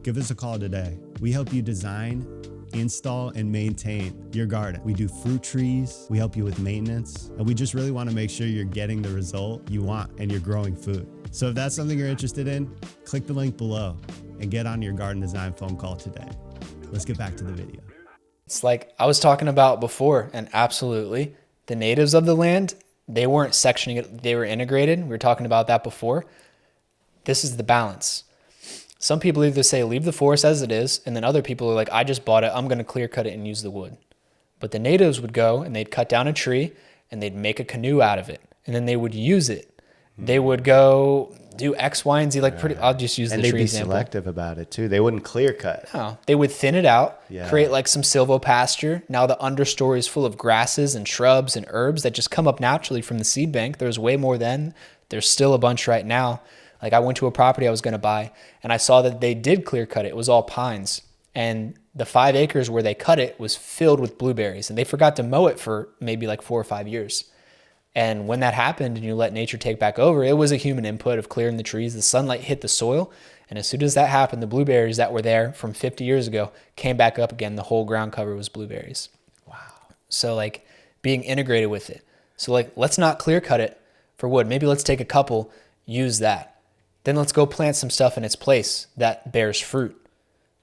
[SPEAKER 4] give us a call today. We help you design, install, and maintain your garden. We do fruit trees, we help you with maintenance, and we just really want to make sure you're getting the result you want and you're growing food. So if that's something you're interested in, click the link below and get on your garden design phone call today. Let's get back to the video.
[SPEAKER 1] It's like I was talking about before, and absolutely, the natives of the land, they weren't sectioning it, they were integrated. We were talking about that before. This is the balance. Some people either say leave the forest as it is, and then other people are like, I just bought it, I'm going to clear cut it and use the wood. But the natives would go and they'd cut down a tree and they'd make a canoe out of it, and then they would use it. They would go do X, Y, and Z, I'll just use the tree example. And they'd be
[SPEAKER 3] selective about it too. They wouldn't clear cut.
[SPEAKER 1] No, they would thin it out, create like some silvopasture. Now the understory is full of grasses and shrubs and herbs that just come up naturally from the seed bank. There was way more then. There's still a bunch right now. Like I went to a property I was going to buy, and I saw that they did clear cut it. It was all pines. And the 5 acres where they cut it was filled with blueberries, and they forgot to mow it for maybe like 4 or 5 years. And when that happened and you let nature take back over, it was a human input of clearing the trees. The sunlight hit the soil. And as soon as that happened, the blueberries that were there from 50 years ago came back up again. The whole ground cover was blueberries. Wow. So like being integrated with it. So like, let's not clear cut it for wood. Maybe let's take a couple, use that. Then let's go plant some stuff in its place that bears fruit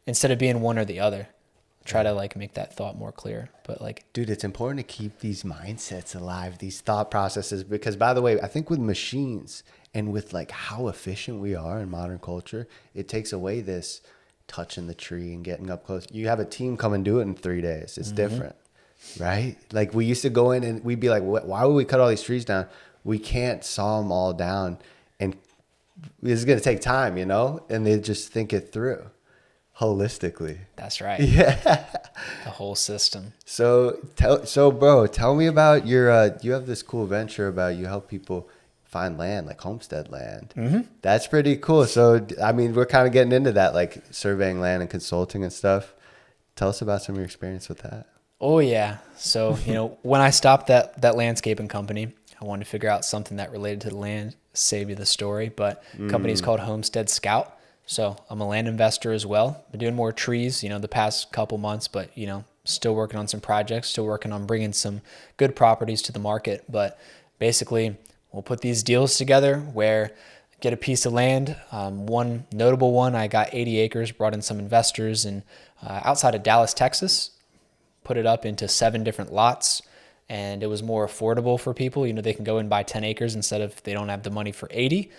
[SPEAKER 1] instead of being one or the other. Try to like make that thought more clear. But like,
[SPEAKER 3] dude, it's important to keep these mindsets alive, these thought processes, because by the way, I think with machines and with like how efficient we are in modern culture, it takes away this touching the tree and getting up close. You have a team come and do it in 3 days. It's different, right? Like we used to go in and we'd be like, why would we cut all these trees down? We can't saw them all down, and it's going to take time, and they just think it through. Holistically.
[SPEAKER 1] That's right.
[SPEAKER 3] Yeah.
[SPEAKER 1] The whole system.
[SPEAKER 3] So bro, tell me about your, you have this cool venture about you help people find land, like homestead land. Mm-hmm. That's pretty cool. So, I mean, we're kind of getting into that, like surveying land and consulting and stuff. Tell us about some of your experience with that.
[SPEAKER 1] Oh yeah. So, when I stopped that landscaping company, I wanted to figure out something that related to the land, save you the story, but the company is called Homestead Scout. So I'm a land investor as well. Been doing more trees, the past couple months, but, still working on some projects, still working on bringing some good properties to the market. But basically, we'll put these deals together where get a piece of land. One notable one, I got 80 acres, brought in some investors and outside of Dallas, Texas, put it up into 7 different lots. And it was more affordable for people. They can go and buy 10 acres instead of they don't have the money for 80.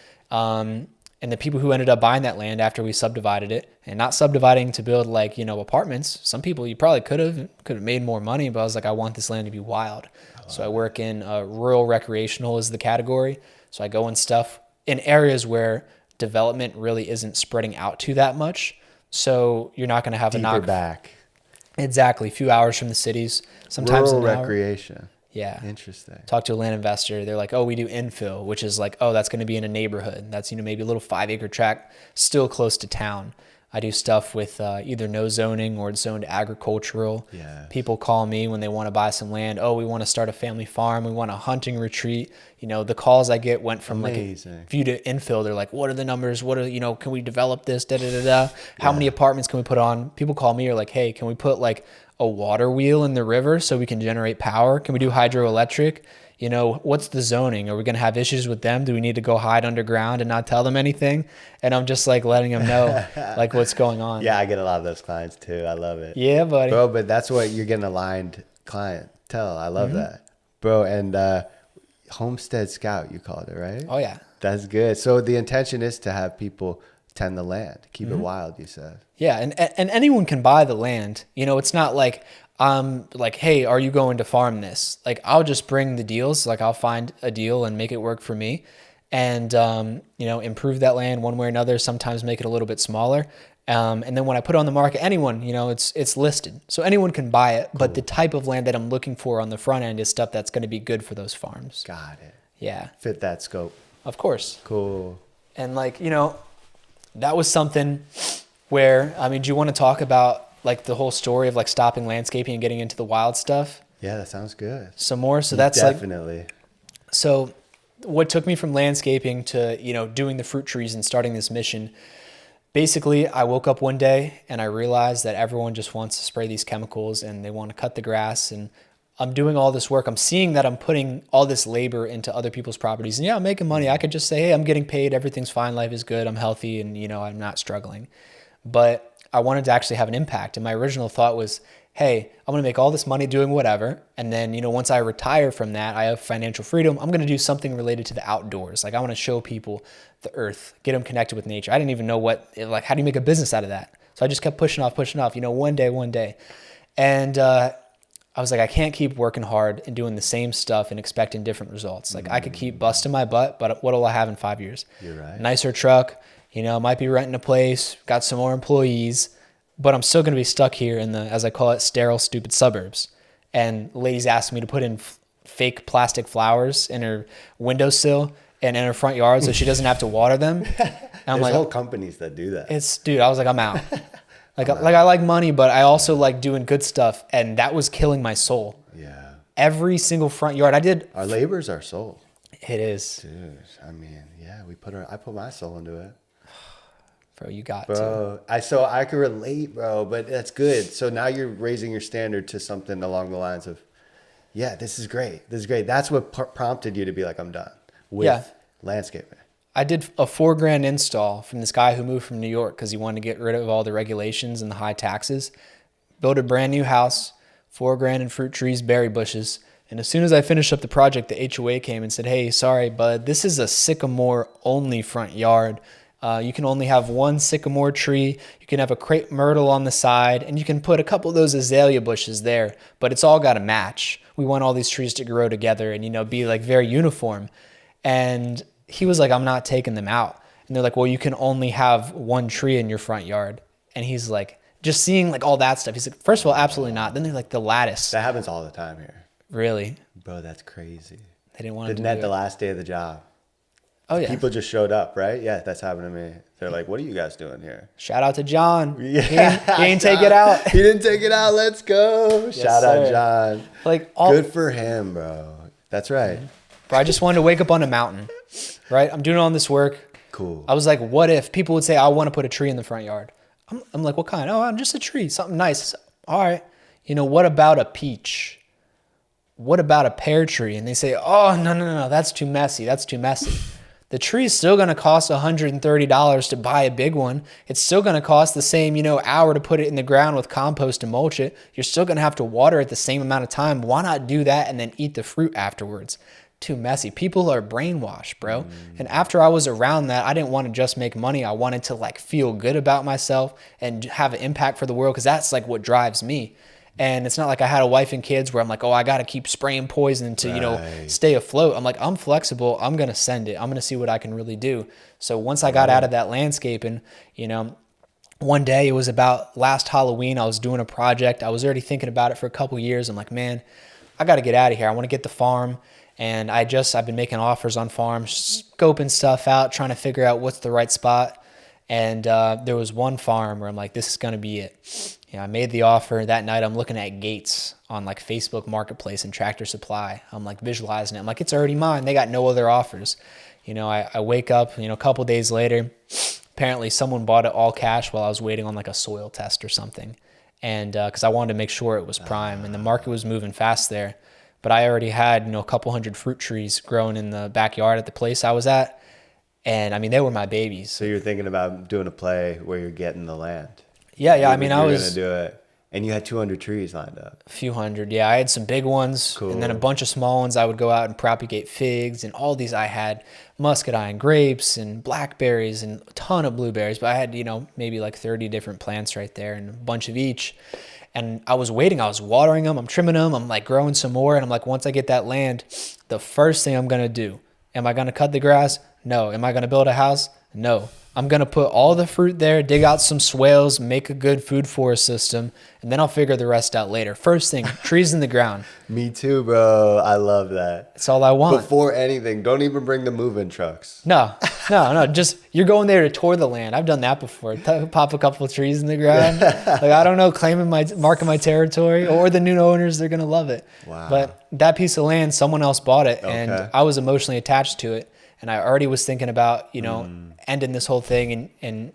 [SPEAKER 1] And the people who ended up buying that land after we subdivided it, and not subdividing to build apartments. Some people you probably could have made more money, but I was like, I want this land to be wild. So I work in rural recreational is the category. So I go in stuff in areas where development really isn't spreading out to that much. So you're not going to have
[SPEAKER 3] Deeper
[SPEAKER 1] a knock
[SPEAKER 3] back.
[SPEAKER 1] Exactly, a few hours from the cities. Sometimes
[SPEAKER 3] Rural
[SPEAKER 1] an hour.
[SPEAKER 3] recreation.
[SPEAKER 1] Yeah.
[SPEAKER 3] Interesting.
[SPEAKER 1] Talk to a land investor. They're like, oh, we do infill, which is like, oh, that's going to be in a neighborhood. That's, maybe a little 5-acre tract still close to town. I do stuff with either no zoning or it's zoned agricultural.
[SPEAKER 3] Yes.
[SPEAKER 1] People call me when they want to buy some land. Oh, we want to start a family farm. We want a hunting retreat. The calls I get went from
[SPEAKER 3] Amazing.
[SPEAKER 1] like, if you to infill, they're like, what are the numbers? What are, can we develop this? Da, da, da, da. How many apartments can we put on? People call me or like, hey, can we put like a water wheel in the river so we can generate power? Can we do hydroelectric? What's the zoning? Are we going to have issues with them? Do we need to go hide underground and not tell them anything? And I'm just like letting them know like what's going on.
[SPEAKER 3] Yeah, I get a lot of those clients too. I love it.
[SPEAKER 1] Yeah, buddy.
[SPEAKER 3] Bro, but that's what you're getting aligned clientele. I love that. Bro, and Homestead Scout, you called it, right?
[SPEAKER 1] Oh, yeah.
[SPEAKER 3] That's good. So the intention is to have people tend the land, keep it wild, you said.
[SPEAKER 1] Yeah, and anyone can buy the land. It's not like like, hey, are you going to farm this? Like, I'll just bring the deals. Like, I'll find a deal and make it work for me, and improve that land one way or another. Sometimes make it a little bit smaller, and then when I put it on the market, anyone, it's listed, so anyone can buy it. Cool. But the type of land that I'm looking for on the front end is stuff that's going to be good for those farms.
[SPEAKER 3] Got it.
[SPEAKER 1] Yeah.
[SPEAKER 3] Fit that scope.
[SPEAKER 1] Of course.
[SPEAKER 3] Cool.
[SPEAKER 1] And that was something where, do you want to talk about like the whole story of like stopping landscaping and getting into the wild stuff?
[SPEAKER 3] Yeah, that sounds good.
[SPEAKER 1] Some more. So that's
[SPEAKER 3] definitely.
[SPEAKER 1] So what took me from landscaping to, doing the fruit trees and starting this mission, basically I woke up one day and I realized that everyone just wants to spray these chemicals and they want to cut the grass, and I'm doing all this work. I'm seeing that I'm putting all this labor into other people's properties, and yeah, I'm making money. I could just say, hey, I'm getting paid. Everything's fine. Life is good. I'm healthy. And, I'm not struggling. But I wanted to actually have an impact. And my original thought was, hey, I'm going to make all this money doing whatever. And then, once I retire from that, I have financial freedom. I'm going to do something related to the outdoors. Like, I want to show people the earth, get them connected with nature. I didn't even know how do you make a business out of that? So I just kept pushing off, one day. And, I was like, I can't keep working hard and doing the same stuff and expecting different results. Like, I could keep busting my butt, but what will I have in 5 years?
[SPEAKER 3] You're right.
[SPEAKER 1] Nicer truck, might be renting a place, got some more employees, but I'm still going to be stuck here in the, as I call it, sterile, stupid suburbs. And ladies asked me to put in fake plastic flowers in her windowsill and in her front yard so she doesn't have to water them. And I'm
[SPEAKER 3] There's whole companies that do that.
[SPEAKER 1] Dude, I was like, I'm out. I like money, but I also like doing good stuff, and that was killing my soul.
[SPEAKER 3] Yeah.
[SPEAKER 1] Every single front yard I did.
[SPEAKER 3] Our labor's our soul.
[SPEAKER 1] It is.
[SPEAKER 3] Dude, yeah, I put my soul into it.
[SPEAKER 1] Bro, you got
[SPEAKER 3] to. I can relate, bro, but that's good. So now you're raising your standard to something along the lines of, yeah, this is great. That's what prompted you to be like, I'm done with landscaping.
[SPEAKER 1] I did a $4,000 install from this guy who moved from New York because he wanted to get rid of all the regulations and the high taxes. Built a brand new house, $4,000 in fruit trees, berry bushes. And as soon as I finished up the project, the HOA came and said, hey, sorry, bud, this is a sycamore only front yard. You can only have one sycamore tree. You can have a crepe myrtle on the side, and you can put a couple of those azalea bushes there, but it's all got to match. We want all these trees to grow together and, be like very uniform. And he was like, I'm not taking them out. And they're like, well, you can only have one tree in your front yard. And he's like, just seeing like all that stuff. He's like, first of all, absolutely not. Then they're like the lattice.
[SPEAKER 3] That happens all the time here.
[SPEAKER 1] Really?
[SPEAKER 3] Bro, that's crazy.
[SPEAKER 1] They didn't want to do
[SPEAKER 3] Didn't that
[SPEAKER 1] it.
[SPEAKER 3] the last day of the job?
[SPEAKER 1] Oh, yeah.
[SPEAKER 3] People just showed up, right? Yeah, that's happened to me. They're like, what are you guys doing here?
[SPEAKER 1] Shout out to John.
[SPEAKER 3] Yeah.
[SPEAKER 1] He ain't take it out.
[SPEAKER 3] He didn't take it out. Let's go. Shout out,
[SPEAKER 1] sir.
[SPEAKER 3] John.
[SPEAKER 1] Like
[SPEAKER 3] Good for him, bro. That's right.
[SPEAKER 1] Bro, I just wanted to wake up on a mountain, right? I'm doing all this work.
[SPEAKER 3] Cool.
[SPEAKER 1] I was like, what if people would say, I want to put a tree in the front yard? I'm like, what kind? Oh, I'm just a tree, something nice. All right. You know, what about a peach? What about a pear tree? And they say, oh, no, that's too messy. That's too messy. The tree is still going to cost $130 to buy a big one. It's still going to cost the same, hour to put it in the ground with compost and mulch it. You're still going to have to water it the same amount of time. Why not do that and then eat the fruit afterwards? Too messy. People are brainwashed, bro. And after I was around that, I didn't want to just make money. I wanted to feel good about myself and have an impact for the world, because that's what drives me. And it's not like I had a wife and kids where I'm like, oh, I got to keep spraying poison to, stay afloat. I'm like, I'm flexible. I'm going to send it. I'm going to see what I can really do. So once I got out of that landscaping, one day, it was about last Halloween, I was doing a project. I was already thinking about it for a couple years. I'm like, man, I got to get out of here. I want to get the farm. And I've been making offers on farms, scoping stuff out, trying to figure out what's the right spot. And there was one farm where I'm like, this is going to be it. I made the offer. That night, I'm looking at gates on Facebook Marketplace and Tractor Supply. I'm visualizing it. I'm like, it's already mine. They got no other offers. I wake up, a couple days later. Apparently, someone bought it all cash while I was waiting on a soil test or something. And because I wanted to make sure it was prime, and the market was moving fast there. But I already had, a couple hundred fruit trees growing in the backyard at the place I was at. And they were my babies.
[SPEAKER 3] So you're thinking about doing a play where you're getting the land.
[SPEAKER 1] Yeah.
[SPEAKER 3] I was
[SPEAKER 1] was
[SPEAKER 3] going to do it. And you had 200 trees lined up.
[SPEAKER 1] A few hundred. Yeah. I had some big ones.
[SPEAKER 3] Cool.
[SPEAKER 1] And then a bunch of small ones. I would go out and propagate figs and all these. I had muscadine grapes and blackberries and a ton of blueberries. But I had, maybe 30 different plants right there and a bunch of each. And I was waiting. I was watering them. I'm trimming them. I'm growing some more. And I'm once I get that land, the first thing I'm going to do, am I going to cut the grass? No. Am I going to build a house? No. I'm going to put all the fruit there, dig out some swales, make a good food forest system, and then I'll figure the rest out later. First thing, trees in the ground.
[SPEAKER 3] Me too, bro. I love that.
[SPEAKER 1] That's all I want.
[SPEAKER 3] Before anything, don't even bring the moving trucks.
[SPEAKER 1] No. Just, you're going there to tour the land. I've done that before. Pop a couple of trees in the ground. I don't know, marking my territory, or the new owners, they're going to love it.
[SPEAKER 3] Wow.
[SPEAKER 1] But that piece of land, someone else bought it, and I was emotionally attached to it. And I already was thinking about, ending this whole thing. And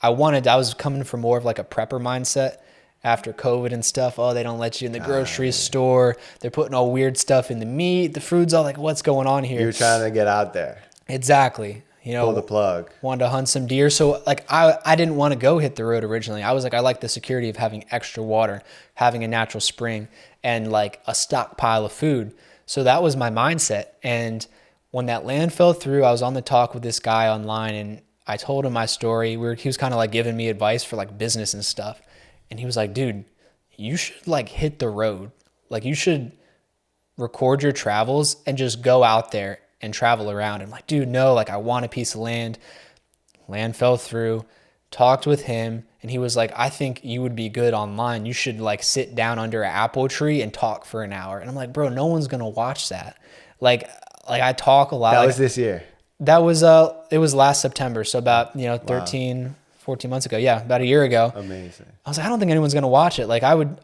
[SPEAKER 1] I was coming from more of a prepper mindset after COVID and stuff. Oh, they don't let you in the grocery store. They're putting all weird stuff in the meat. The food's all what's going on here?
[SPEAKER 3] You're trying to get out there.
[SPEAKER 1] Exactly.
[SPEAKER 3] Pull the plug.
[SPEAKER 1] Wanted to hunt some deer. So I didn't want to go hit the road originally. I was I like the security of having extra water, having a natural spring, and a stockpile of food. So that was my mindset. And when that land fell through, I was on the talk with this guy online, and I told him my story. He was kind of giving me advice for business and stuff. And he was like, dude, you should hit the road. You should record your travels and just go out there and travel around. I'm like, dude, no, I want a piece of land. Land fell through, talked with him. And he was like, I think you would be good online. You should sit down under an apple tree and talk for an hour. And I'm like, bro, no one's going to watch that. I talk a lot.
[SPEAKER 3] That was this year.
[SPEAKER 1] That was, it was last September. So about, 13, 14 months ago. Yeah. About a year ago.
[SPEAKER 3] Amazing.
[SPEAKER 1] I was like, I don't think anyone's going to watch it.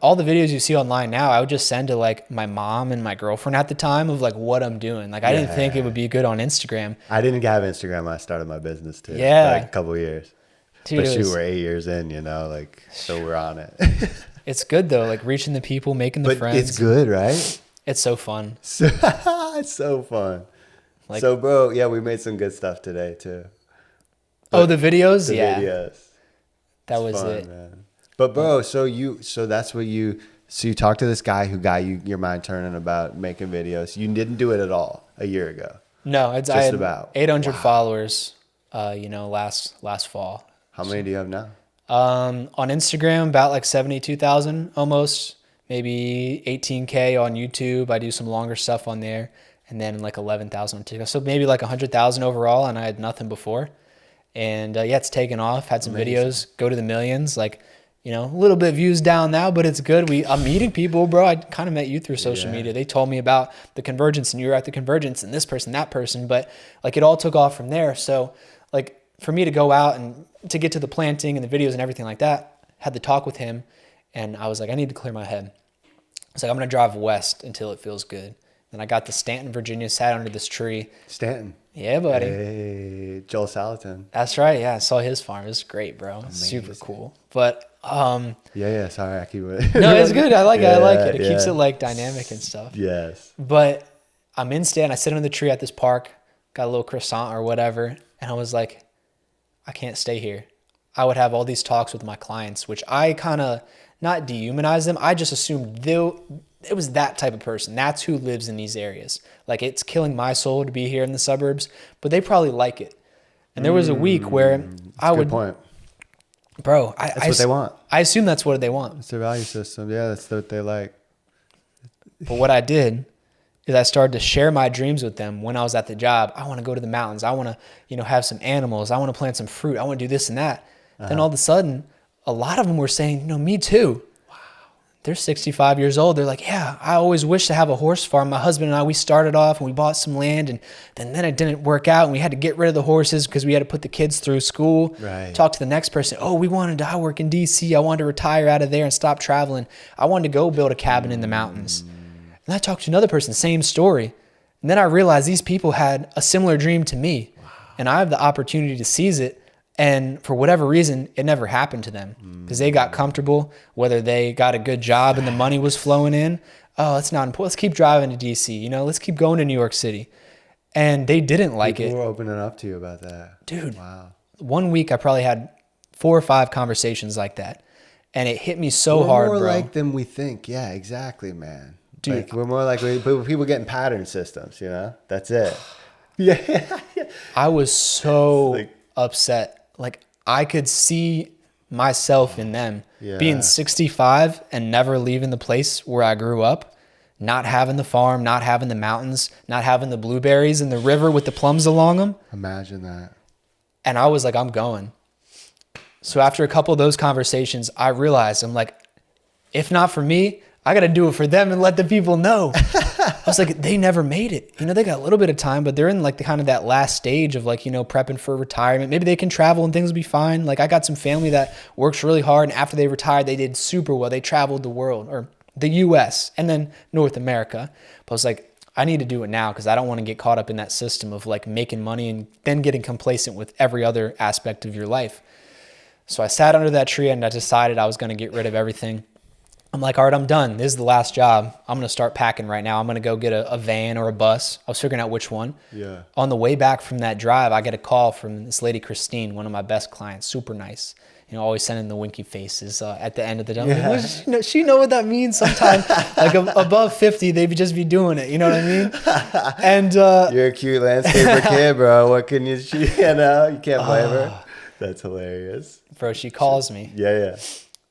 [SPEAKER 1] All the videos you see online now, I would just send to my mom and my girlfriend at the time of what I'm doing. I didn't think it would be good on Instagram.
[SPEAKER 3] I didn't have Instagram when I started my business too.
[SPEAKER 1] Yeah.
[SPEAKER 3] A couple of years.
[SPEAKER 1] Dude,
[SPEAKER 3] but we're 8 years in, so we're on it.
[SPEAKER 1] It's good though. Reaching the people, making the friends.
[SPEAKER 3] It's good, right?
[SPEAKER 1] It's so fun.
[SPEAKER 3] It's so fun. So, bro, yeah, we made some good stuff today too.
[SPEAKER 1] The videos?
[SPEAKER 3] The
[SPEAKER 1] yeah.
[SPEAKER 3] videos.
[SPEAKER 1] That was
[SPEAKER 3] fun,
[SPEAKER 1] it.
[SPEAKER 3] Man. But, bro, so you talked to this guy who got your mind turning about making videos. You didn't do it at all a year ago.
[SPEAKER 1] No, I had
[SPEAKER 3] about
[SPEAKER 1] 800 followers, last fall.
[SPEAKER 3] How many do you have now?
[SPEAKER 1] On Instagram, about 72,000 almost, maybe 18K on YouTube. I do some longer stuff on there, and then 11,000 on TikTok. So maybe 100,000 overall, and I had nothing before. And it's taken off. Had some videos go to the millions. You know, a little bit of views down now, but it's good. I'm meeting people, bro. I kind of met you through social media. They told me about the convergence and you were at the convergence and this person, that person, but like it all took off from there. So like for me to go out and to get to the planting and the videos and everything like that, had the talk with him and I was like, I need to clear my head. I was like, I'm going to drive west until it feels good. Then I got to Stanton, Virginia, sat under this tree.
[SPEAKER 3] Stanton.
[SPEAKER 1] Yeah, buddy.
[SPEAKER 3] Hey, Joel Salatin.
[SPEAKER 1] That's right. Yeah, I saw his farm. It was great, bro.
[SPEAKER 3] Amazing.
[SPEAKER 1] Super cool. But
[SPEAKER 3] yeah. Sorry, I keep it.
[SPEAKER 1] no, it's good. I like it. I like it. It
[SPEAKER 3] Yeah.
[SPEAKER 1] keeps it like dynamic and stuff.
[SPEAKER 3] Yes.
[SPEAKER 1] But I'm in Stanton. I sit under the tree at this park, got a little croissant or whatever, and I was like, I can't stay here. I would have all these talks with my clients, which I kind of not dehumanize them. I just assumed it was that type of person. That's who lives in these areas. Like it's killing my soul to be here in the suburbs, but they probably like it. And there was a week where I would,
[SPEAKER 3] Good point.
[SPEAKER 1] bro,
[SPEAKER 3] That's what they want.
[SPEAKER 1] I assume that's what they want.
[SPEAKER 3] It's their value system. Yeah, that's what they like.
[SPEAKER 1] But what I did is I started to share my dreams with them when I was at the job. I want to go to the mountains. I want to, have some animals. I want to plant some fruit. I want to do this and that. Then all of a sudden, a lot of them were saying, me too. Wow. They're 65 years old. They're like, yeah, I always wished to have a horse farm. My husband and I, we started off and we bought some land and then it didn't work out and we had to get rid of the horses because we had to put the kids through school.
[SPEAKER 3] Right.
[SPEAKER 1] Talk to the next person. Oh, I work in DC. I wanted to retire out of there and stop traveling. I wanted to go build a cabin in the mountains. And I talked to another person, same story. And then I realized these people had a similar dream to me. Wow. And I have the opportunity to seize it. And for whatever reason, it never happened to them because they got comfortable, whether they got a good job and the money was flowing in. Oh, that's not important. Let's keep driving to DC. Let's keep going to New York City. And they didn't like it.
[SPEAKER 3] People were opening up to you about that.
[SPEAKER 1] Dude,
[SPEAKER 3] wow.
[SPEAKER 1] 1 week I probably had 4 or 5 conversations like that. And it hit me so hard,
[SPEAKER 3] We're more
[SPEAKER 1] bro.
[SPEAKER 3] like them we think. Yeah, exactly, man.
[SPEAKER 1] Dude.
[SPEAKER 3] Like, we're more like people getting pattern systems, That's it. Yeah.
[SPEAKER 1] I was so
[SPEAKER 3] Like-
[SPEAKER 1] upset. Like I could see myself in them
[SPEAKER 3] Yeah.
[SPEAKER 1] being 65 and never leaving the place where I grew up, not having the farm, not having the mountains, not having the blueberries in the river with the plums along them.
[SPEAKER 3] Imagine that.
[SPEAKER 1] And I was like, I'm going. So after a couple of those conversations, I realized I'm like, if not for me, I got to do it for them and let the people know. I was like, they never made it. They got a little bit of time, but they're in like the kind of that last stage of like, prepping for retirement. Maybe they can travel and things will be fine. Like I got some family that works really hard. And after they retired, they did super well. They traveled the world or the US and then North America. But I was like, I need to do it now because I don't want to get caught up in that system of like making money and then getting complacent with every other aspect of your life. So I sat under that tree and I decided I was going to get rid of everything. I'm like, all right, I'm done. This is the last job. I'm going to start packing right now. I'm going to go get a van or a bus. I was figuring out which one.
[SPEAKER 3] Yeah.
[SPEAKER 1] On the way back from that drive, I get a call from this lady, Christine, one of my best clients, super nice. Always sending the winky faces at the end of the day.
[SPEAKER 3] Yeah.
[SPEAKER 1] Like, she know what that means sometimes. Like above 50, they would just be doing it. You know what I mean? And
[SPEAKER 3] You're a cute landscaper kid, bro. What can you can't blame her. That's hilarious.
[SPEAKER 1] bro, she calls me.
[SPEAKER 3] Yeah.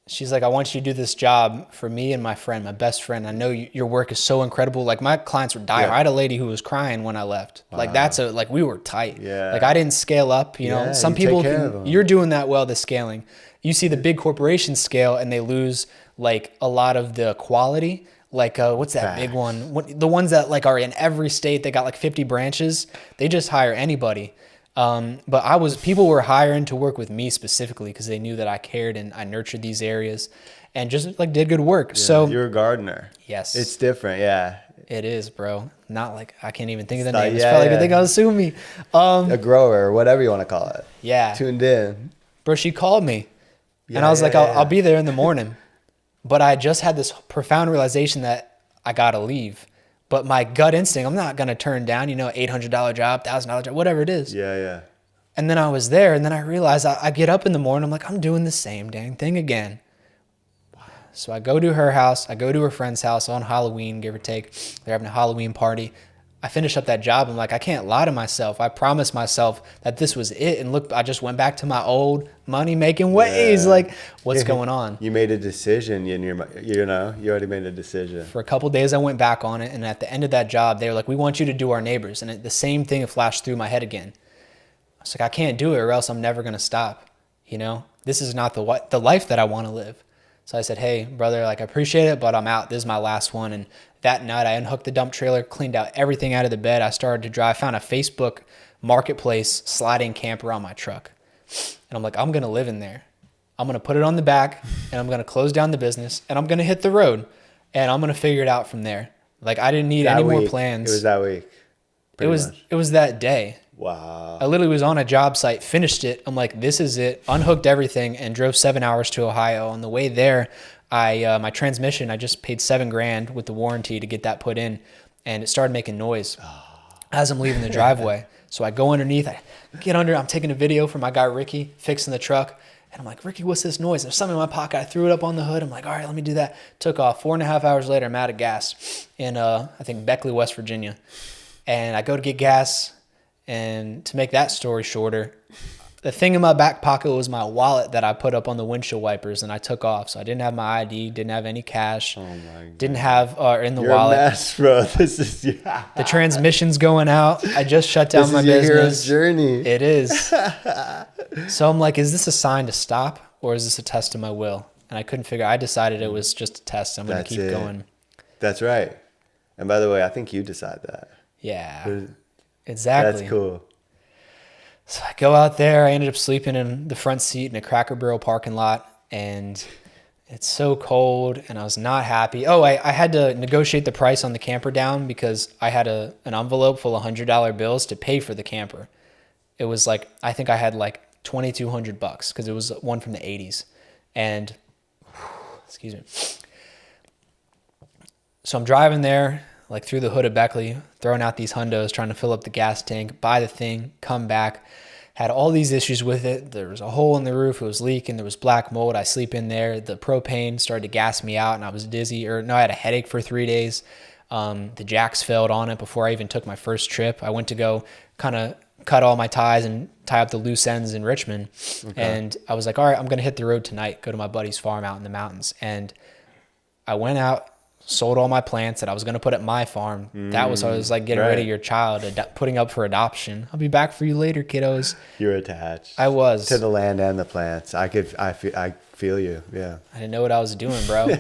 [SPEAKER 1] She's like, I want you to do this job for me and my friend, my best friend. I know your work is so incredible. Like my clients were dying.
[SPEAKER 3] Yeah.
[SPEAKER 1] I had a lady who was crying when I left. Wow. Like we were tight.
[SPEAKER 3] Yeah.
[SPEAKER 1] Like I didn't scale up. Some
[SPEAKER 3] you
[SPEAKER 1] people,
[SPEAKER 3] take care of them.
[SPEAKER 1] you're doing that well, the scaling. You see the big corporations scale and they lose like a lot of the quality. Like what's that big one? The ones that like are in every state, they got like 50 branches. They just hire anybody. But people were hiring to work with me specifically because they knew that I cared and I nurtured these areas and just like did good work.
[SPEAKER 3] Yeah,
[SPEAKER 1] so
[SPEAKER 3] you're a gardener.
[SPEAKER 1] yes,
[SPEAKER 3] It's different. Yeah.
[SPEAKER 1] it is, bro. Not like I can't even think of the
[SPEAKER 3] It's
[SPEAKER 1] name.
[SPEAKER 3] not-
[SPEAKER 1] It's
[SPEAKER 3] yeah,
[SPEAKER 1] probably
[SPEAKER 3] yeah.
[SPEAKER 1] gonna think I'll sue me.
[SPEAKER 3] A grower or whatever you want to call it.
[SPEAKER 1] Yeah,
[SPEAKER 3] Tuned in.
[SPEAKER 1] bro. She called me and
[SPEAKER 3] Yeah,
[SPEAKER 1] I was like,
[SPEAKER 3] yeah,
[SPEAKER 1] I'll be there in the morning. But I just had this profound realization that I gotta leave. But my gut instinct, I'm not gonna turn down, $800 job, $1,000 job, whatever it is.
[SPEAKER 3] Yeah.
[SPEAKER 1] And then I was there, and then I realized I get up in the morning, I'm like, I'm doing the same dang thing again. Wow. So I go to her house, I go to her friend's house on Halloween, give or take. They're having a Halloween party. I finish up that job, I'm like, I can't lie to myself. I promised myself that this was it, and look, I just went back to my old money-making ways.
[SPEAKER 3] Yeah.
[SPEAKER 1] Like, what's going on?
[SPEAKER 3] You made a decision, and you already made a decision.
[SPEAKER 1] For a couple of days, I went back on it, and at the end of that job, they were like, we want you to do our neighbors. And the same thing flashed through my head again. I was like, I can't do it or else I'm never going to stop, this is not the life that I want to live. So I said, hey, brother, like, I appreciate it, but I'm out. This is my last one. And that night I unhooked the dump trailer, cleaned out everything out of the bed. I started to drive, found a Facebook marketplace sliding camper on my truck. And I'm like, I'm going to live in there. I'm going to put it on the back, and I'm going to close down the business, and I'm going to hit the road, and I'm going to figure it out from there. Like, I didn't need any more plans.
[SPEAKER 3] It was that week.
[SPEAKER 1] It was that day.
[SPEAKER 3] Wow.
[SPEAKER 1] I literally was on a job site, finished it. I'm like, this is it. Unhooked everything and drove 7 hours to Ohio. On the way there, my transmission, I just paid $7,000 with the warranty to get that put in, and it started making noise as I'm leaving the driveway. So I go underneath, I get under, I'm taking a video for my guy Ricky, fixing the truck. And I'm like, Ricky, what's this noise? There's something in my pocket. I threw it up on the hood. I'm like, all right, let me do that. Took off. 4.5 hours later, I'm out of gas in, I think, Beckley, West Virginia. And I go to get gas. And to make that story shorter, the thing in my back pocket was my wallet that I put up on the windshield wipers, and I took off. So I didn't have my ID, didn't have any cash, didn't have in the
[SPEAKER 3] You're
[SPEAKER 1] wallet.
[SPEAKER 3] a mess, bro. This is
[SPEAKER 1] The transmission's going out. I just shut down my
[SPEAKER 3] your
[SPEAKER 1] business.
[SPEAKER 3] hero's journey.
[SPEAKER 1] It is. So I'm like, is this a sign to stop, or is this a test of my will? And I couldn't figure. I decided it was just a test. I'm going to keep going.
[SPEAKER 3] That's right. And by the way, I think you decide that.
[SPEAKER 1] Yeah, exactly.
[SPEAKER 3] That's cool.
[SPEAKER 1] So I go out there. I ended up sleeping in the front seat in a Cracker Barrel parking lot, and it's so cold, and I was not happy. Oh, I had to negotiate the price on the camper down because I had an envelope full of $100 bills to pay for the camper. It was like, I think I had like $2,200 because it was one from the 80s. And, excuse me. So I'm driving there, like through the hood of Beckley, throwing out these hundos, trying to fill up the gas tank, buy the thing, come back. Had all these issues with it. There was a hole in the roof. It was leaking. There was black mold. I sleep in there. The propane started to gas me out, and I was dizzy. I had a headache for 3 days. The jacks failed on it before I even took my first trip. I went to go kind of cut all my ties and tie up the loose ends in Richmond. Okay. And I was like, all right, I'm going to hit the road tonight, go to my buddy's farm out in the mountains. And I went out, sold all my plants that I was going to put at my farm. That was, I was like getting rid of your child, putting up for adoption. I'll be back for you later, kiddos.
[SPEAKER 3] You're attached.
[SPEAKER 1] I was.
[SPEAKER 3] To the land and the plants. I feel you. Yeah.
[SPEAKER 1] I didn't know what I was doing, bro.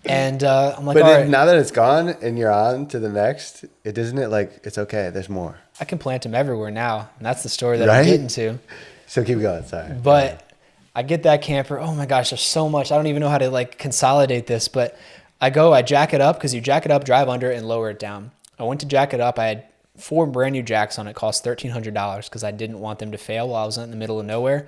[SPEAKER 1] And I'm like,
[SPEAKER 3] but
[SPEAKER 1] all right.
[SPEAKER 3] Now that it's gone and you're on to the next, isn't it like, it's okay, there's more.
[SPEAKER 1] I can plant them everywhere now. And that's the story that I'm getting to.
[SPEAKER 3] So keep going, sorry.
[SPEAKER 1] But I get that camper. Oh my gosh, there's so much. I don't even know how to like consolidate this, but I jack it up, because you jack it up, drive under it, and lower it down. I went to jack it up. I had 4 brand new jacks on it. Cost $1,300 because I didn't want them to fail while I was in the middle of nowhere.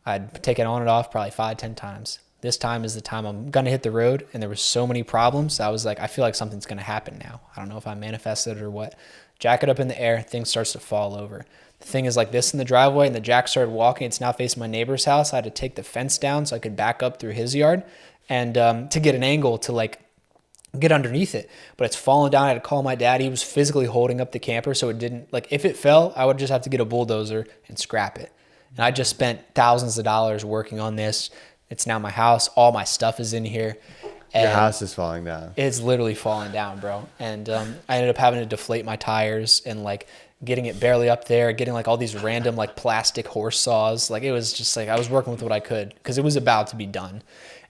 [SPEAKER 1] I'd take it on and off probably 5-10 times. This time is the time I'm going to hit the road, and there was so many problems. I was like, I feel like something's going to happen now. I don't know if I manifested it or what. Jack it up in the air, thing starts to fall over. The thing is like this in the driveway, and the jack started walking. It's now facing my neighbor's house. I had to take the fence down so I could back up through his yard, and to get an angle to like get underneath it. But it's falling down. I had to call my dad. He was physically holding up the camper, so it didn't, like, if it fell, I would just have to get a bulldozer and scrap it. And I just spent thousands of dollars working on this. It's now my house. All my stuff is in here.
[SPEAKER 3] Your house is falling down.
[SPEAKER 1] It's literally falling down, bro. And I ended up having to deflate my tires and like getting it barely up there, getting like all these random like plastic horse saws. Like, it was just like I was working with what I could because it was about to be done.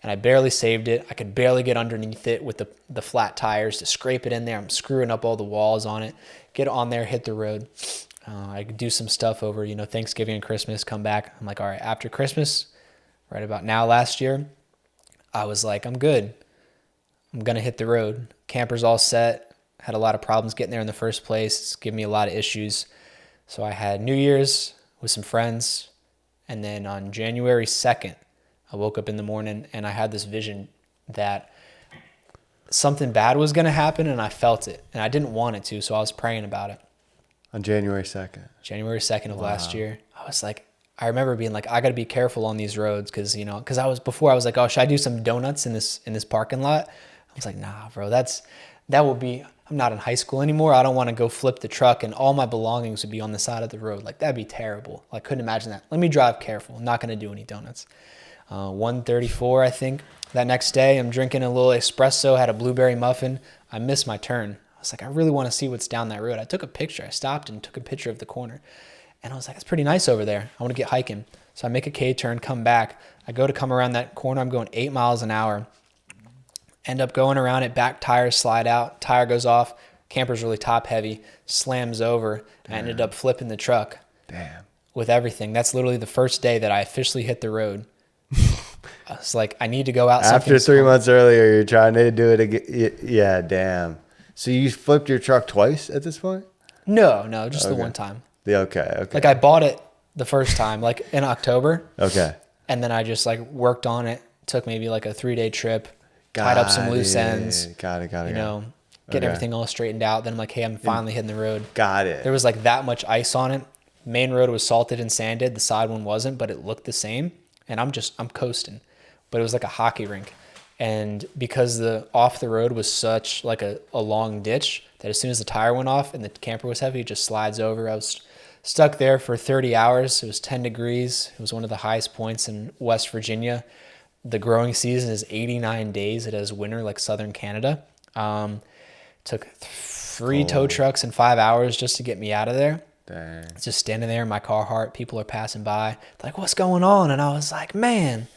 [SPEAKER 1] And I barely saved it. I could barely get underneath it with the flat tires to scrape it in there. I'm screwing up all the walls on it. Get on there, hit the road. I could do some stuff over, Thanksgiving and Christmas, come back. I'm like, all right, after Christmas, right about now last year, I was like, I'm good. I'm going to hit the road. Camper's all set. Had a lot of problems getting there in the first place. It's given me a lot of issues. So I had New Year's with some friends. And then on January 2nd, I woke up in the morning and I had this vision that something bad was going to happen, and I felt it. And I didn't want it to, so I was praying about it.
[SPEAKER 3] On January 2nd?
[SPEAKER 1] January 2nd of last year. I was like, I remember being like, I got to be careful on these roads because, because I was like, oh, should I do some donuts in this parking lot? I was like, nah, bro, I'm not in high school anymore. I don't want to go flip the truck and all my belongings would be on the side of the road. Like, that'd be terrible. I couldn't imagine that. Let me drive careful. I'm not going to do any donuts. 1:34, I think. That next day, I'm drinking a little espresso, had a blueberry muffin. I missed my turn. I was like, I really want to see what's down that road. I took a picture. I stopped and took a picture of the corner. And I was like, it's pretty nice over there. I want to get hiking. So I make a K-turn, come back. I go to come around that corner. I'm going 8 miles an hour. End up going around it, back tires slide out, tire goes off. Camper's really top heavy, slams over. I ended up flipping the truck.
[SPEAKER 3] Damn.
[SPEAKER 1] With everything. That's literally the first day that I officially hit the road. I was like, I need to go out.
[SPEAKER 3] After 3 months earlier, you're trying to do it again. Yeah, damn. So you flipped your truck twice at this point?
[SPEAKER 1] No, just the
[SPEAKER 3] Okay.
[SPEAKER 1] one time.
[SPEAKER 3] Okay.
[SPEAKER 1] Like I bought it the first time, like in October.
[SPEAKER 3] Okay.
[SPEAKER 1] And then I just like worked on it. Took maybe like a 3-day trip, tied up some loose ends.
[SPEAKER 3] Got it.
[SPEAKER 1] You know, get
[SPEAKER 3] Okay.
[SPEAKER 1] everything all straightened out. Then I'm like, hey, I'm finally hitting the road.
[SPEAKER 3] Got it.
[SPEAKER 1] There was like that much ice on it. Main road was salted and sanded. The side one wasn't, but it looked the same. And I'm coasting. But it was like a hockey rink. And because the off the road was such like a long ditch that as soon as the tire went off and the camper was heavy, it just slides over. I was stuck there for 30 hours. It was 10 degrees. It was one of the highest points in West Virginia. The growing season is 89 days. It has winter like Southern Canada. Took 3 tow trucks in 5 hours just to get me out of there.
[SPEAKER 3] Dang.
[SPEAKER 1] Just standing there in my Carhartt. People are passing by. Like, what's going on? And I was like, man,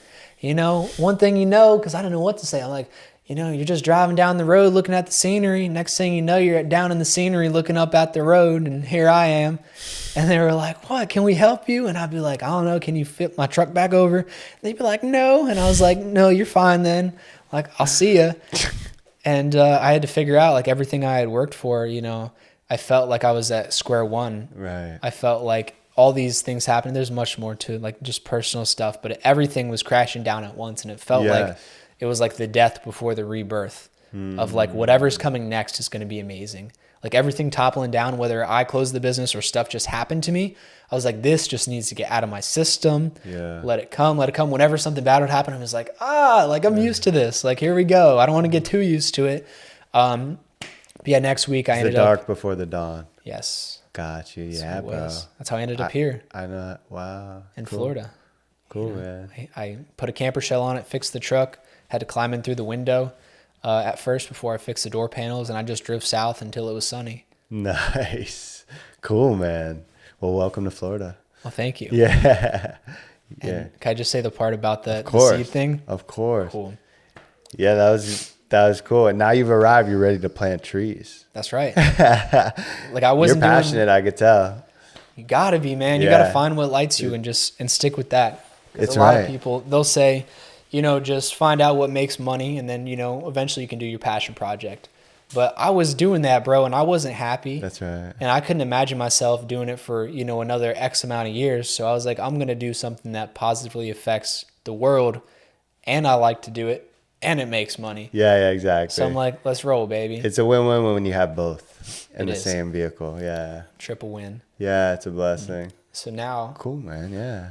[SPEAKER 1] you know, one thing you know, because I didn't know what to say. I'm like, you know, you're just driving down the road looking at the scenery. Next thing you know, you're down in the scenery looking up at the road, and here I am. And they were like, what, can we help you? And I'd be like, I don't know, can you flip my truck back over? And they'd be like, no. And I was like, no, you're fine then. Like, I'll see ya. And I had to figure out, like, everything I had worked for, you know, I felt like I was at square one.
[SPEAKER 3] Right.
[SPEAKER 1] I felt like all these things happened. There's much more to it, like just personal stuff, but everything was crashing down at once. And it felt like it was like the death before the rebirth of like whatever's coming next is going to be amazing. Like everything toppling down, whether I closed the business or stuff just happened to me, I was like, this just needs to get out of my system.
[SPEAKER 3] Yeah.
[SPEAKER 1] Let it come. Whenever something bad would happen, I was like, like I'm used to this. Like, here we go. I don't want to get too used to it. But yeah, next week I ended
[SPEAKER 3] the dark
[SPEAKER 1] up.
[SPEAKER 3] before the dawn.
[SPEAKER 1] Yes.
[SPEAKER 3] Got you.
[SPEAKER 1] That's
[SPEAKER 3] Yeah,
[SPEAKER 1] what it
[SPEAKER 3] bro.
[SPEAKER 1] was. That's how I ended up here
[SPEAKER 3] I know. Wow.
[SPEAKER 1] in
[SPEAKER 3] Cool.
[SPEAKER 1] Florida.
[SPEAKER 3] Cool, man.
[SPEAKER 1] I put a camper shell on it, fixed the truck, had to climb in through the window at first before I fixed the door panels, and I just drove south until it was sunny.
[SPEAKER 3] Nice. Cool, man. Well, welcome to Florida.
[SPEAKER 1] Well, thank you.
[SPEAKER 3] Yeah.
[SPEAKER 1] And can I just say the part about the
[SPEAKER 3] course.
[SPEAKER 1] seed thing?
[SPEAKER 3] Of course.
[SPEAKER 1] Cool.
[SPEAKER 3] Yeah, that was cool. And now you've arrived. You're ready to plant trees.
[SPEAKER 1] That's right. Like I wasn't
[SPEAKER 3] You're passionate, I could tell.
[SPEAKER 1] You gotta be, man. You
[SPEAKER 3] Yeah.
[SPEAKER 1] gotta find what lights you and stick with that. 'Cause
[SPEAKER 3] It's
[SPEAKER 1] a lot
[SPEAKER 3] right.
[SPEAKER 1] of people, they'll say, you know, just find out what makes money, and then, you know, eventually you can do your passion project. But I was doing that, bro, and I wasn't happy.
[SPEAKER 3] That's right.
[SPEAKER 1] And I couldn't imagine myself doing it for, you know, another X amount of years. So I was like, I'm going to do something that positively affects the world, and I like to do it, and it makes money.
[SPEAKER 3] Yeah, exactly.
[SPEAKER 1] So I'm like, let's roll, baby.
[SPEAKER 3] It's a win-win when you have both in
[SPEAKER 1] It
[SPEAKER 3] the
[SPEAKER 1] is.
[SPEAKER 3] same vehicle. Yeah.
[SPEAKER 1] Triple win.
[SPEAKER 3] Yeah, it's a blessing.
[SPEAKER 1] So now
[SPEAKER 3] Cool, man. Yeah.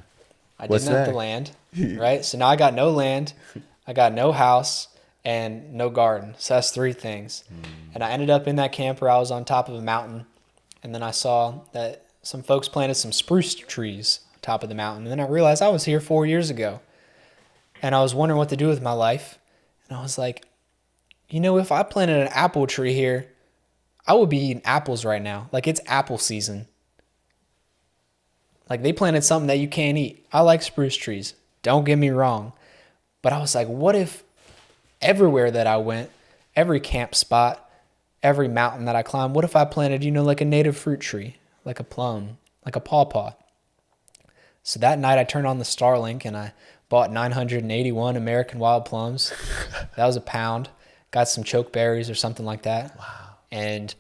[SPEAKER 1] I
[SPEAKER 3] What's
[SPEAKER 1] didn't have the
[SPEAKER 3] next?
[SPEAKER 1] land, right? So now I got no land, I got no house, and no garden. So that's 3 things. And I ended up in that camper. I was on top of a mountain, and then I saw that some folks planted some spruce trees on top of the mountain. And then I realized I was here 4 years ago, and I was wondering what to do with my life. And I was like, you know, if I planted an apple tree here, I would be eating apples right now. Like, it's apple season. Like, they planted something that you can't eat. I like spruce trees. Don't get me wrong. But I was like, what if everywhere that I went, every camp spot, every mountain that I climbed, what if I planted, you know, like a native fruit tree, like a plum, like a pawpaw? So that night I turned on the Starlink and I bought 981 American wild plums. That was a pound. Got some chokeberries or something like that. Wow. And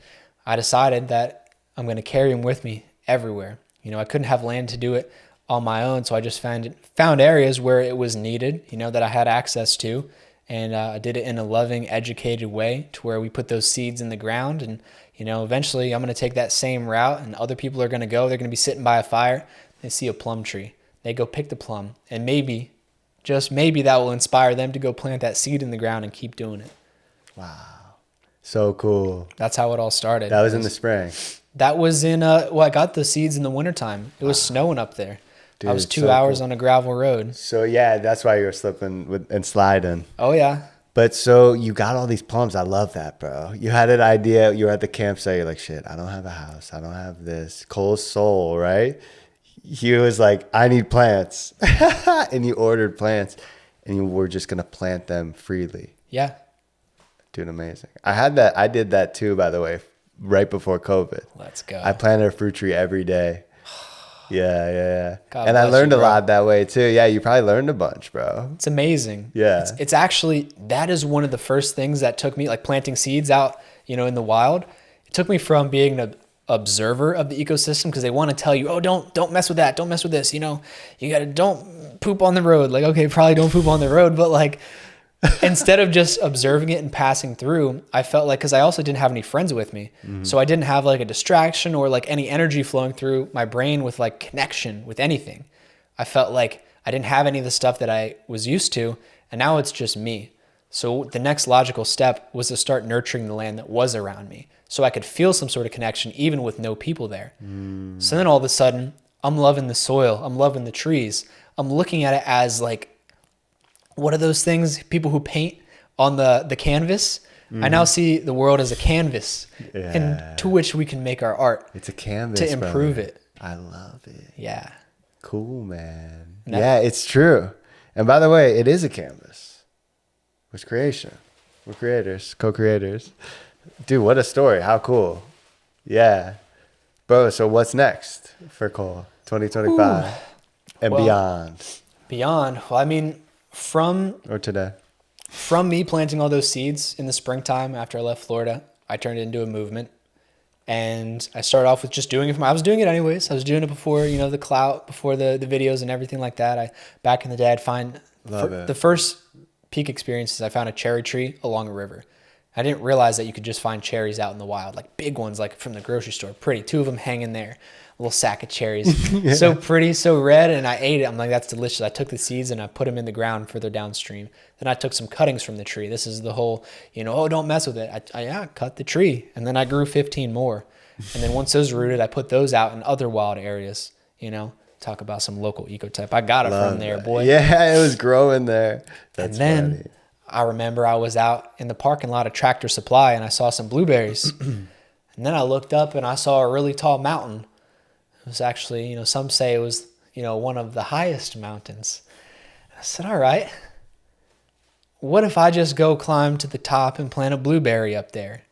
[SPEAKER 1] I decided that I'm going to carry them with me everywhere. You know, I couldn't have land to do it on my own, so I just found areas where it was needed, you know, that I had access to. And I did it in a loving, educated way to where we put those seeds in the ground. And, you know, eventually I'm going to take that same route, and other people are going to go. They're going to be sitting by a fire. They see a plum tree. They go pick the plum. And maybe, just maybe, that will inspire them to go plant that seed in the ground and keep doing it.
[SPEAKER 3] Wow. So cool.
[SPEAKER 1] That's how it all started.
[SPEAKER 3] That was in the spring.
[SPEAKER 1] That was in, I got the seeds in the wintertime. It was snowing up there.
[SPEAKER 3] Dude,
[SPEAKER 1] I was 2
[SPEAKER 3] so
[SPEAKER 1] hours
[SPEAKER 3] cool.
[SPEAKER 1] on a gravel road.
[SPEAKER 3] So yeah, that's why you were slipping and sliding.
[SPEAKER 1] Oh, yeah.
[SPEAKER 3] But so you got all these plums. I love that, bro. You had an idea. You were at the campsite. You're like, shit, I don't have a house. I don't have this. Cole's soul, right? he was like, I need plants. And you ordered plants and you were just going to plant them freely.
[SPEAKER 1] Yeah.
[SPEAKER 3] Dude, amazing. I did that too, by the way, right before COVID.
[SPEAKER 1] Let's go.
[SPEAKER 3] I planted a fruit tree every day. Yeah.
[SPEAKER 1] God
[SPEAKER 3] And I
[SPEAKER 1] bless
[SPEAKER 3] learned
[SPEAKER 1] you,
[SPEAKER 3] a
[SPEAKER 1] bro.
[SPEAKER 3] lot that way too. Yeah, you probably learned a bunch, bro.
[SPEAKER 1] It's amazing.
[SPEAKER 3] Yeah.
[SPEAKER 1] It's actually, that is one of the first things that took me, like planting seeds out, in the wild. It took me from being an observer of the ecosystem, because they want to tell you, oh, don't mess with that. Don't mess with this. You don't poop on the road. Like, okay, probably don't poop on the road. But like, instead of just observing it and passing through, I felt like, because I also didn't have any friends with me. So I didn't have like a distraction or like any energy flowing through my brain with like connection with anything. I felt like I didn't have any of the stuff that I was used to. And now it's just me. So the next logical step was to start nurturing the land that was around me, so I could feel some sort of connection even with no people there. So then all of a sudden, I'm loving the soil. I'm loving the trees. I'm looking at it as like, what are those things, people who paint on the canvas? I now see the world as a canvas, and to which we can make our art.
[SPEAKER 3] It's a canvas
[SPEAKER 1] to improve
[SPEAKER 3] brother.
[SPEAKER 1] it.
[SPEAKER 3] I love it.
[SPEAKER 1] Yeah.
[SPEAKER 3] Cool, man.
[SPEAKER 1] No.
[SPEAKER 3] Yeah, it's true. And by the way, it is a canvas. It's creation. We're creators, co-creators. Dude, what a story. How cool. Yeah. Bro, so what's next for Cole? 2025 and beyond.
[SPEAKER 1] Beyond. Well, I mean, from
[SPEAKER 3] Today.
[SPEAKER 1] From me planting all those seeds in the springtime after I left Florida, I turned it into a movement. And I started off with just doing it I was doing it anyways. I was doing it before, the clout, before the videos and everything like that. Back in the day, I'd find the first peak experiences, I found a cherry tree along a river. I didn't realize that you could just find cherries out in the wild, like big ones, like from the grocery store. Pretty. 2 of them hanging there. A little sack of cherries. So pretty, so red. And I ate it. I'm like, that's delicious. I took the seeds and I put them in the ground further downstream. Then I took some cuttings from the tree. This is the whole, oh, don't mess with it. I cut the tree. And then I grew 15 more. And then once those rooted, I put those out in other wild areas, Talk about some local ecotype. I got it from there, boy.
[SPEAKER 3] Yeah, it was growing there.
[SPEAKER 1] And then I remember I was out in the parking lot of Tractor Supply and I saw some blueberries. And then I looked up and I saw a really tall mountain. It was actually, some say it was, one of the highest mountains. I said, all right, what if I just go climb to the top and plant a blueberry up there?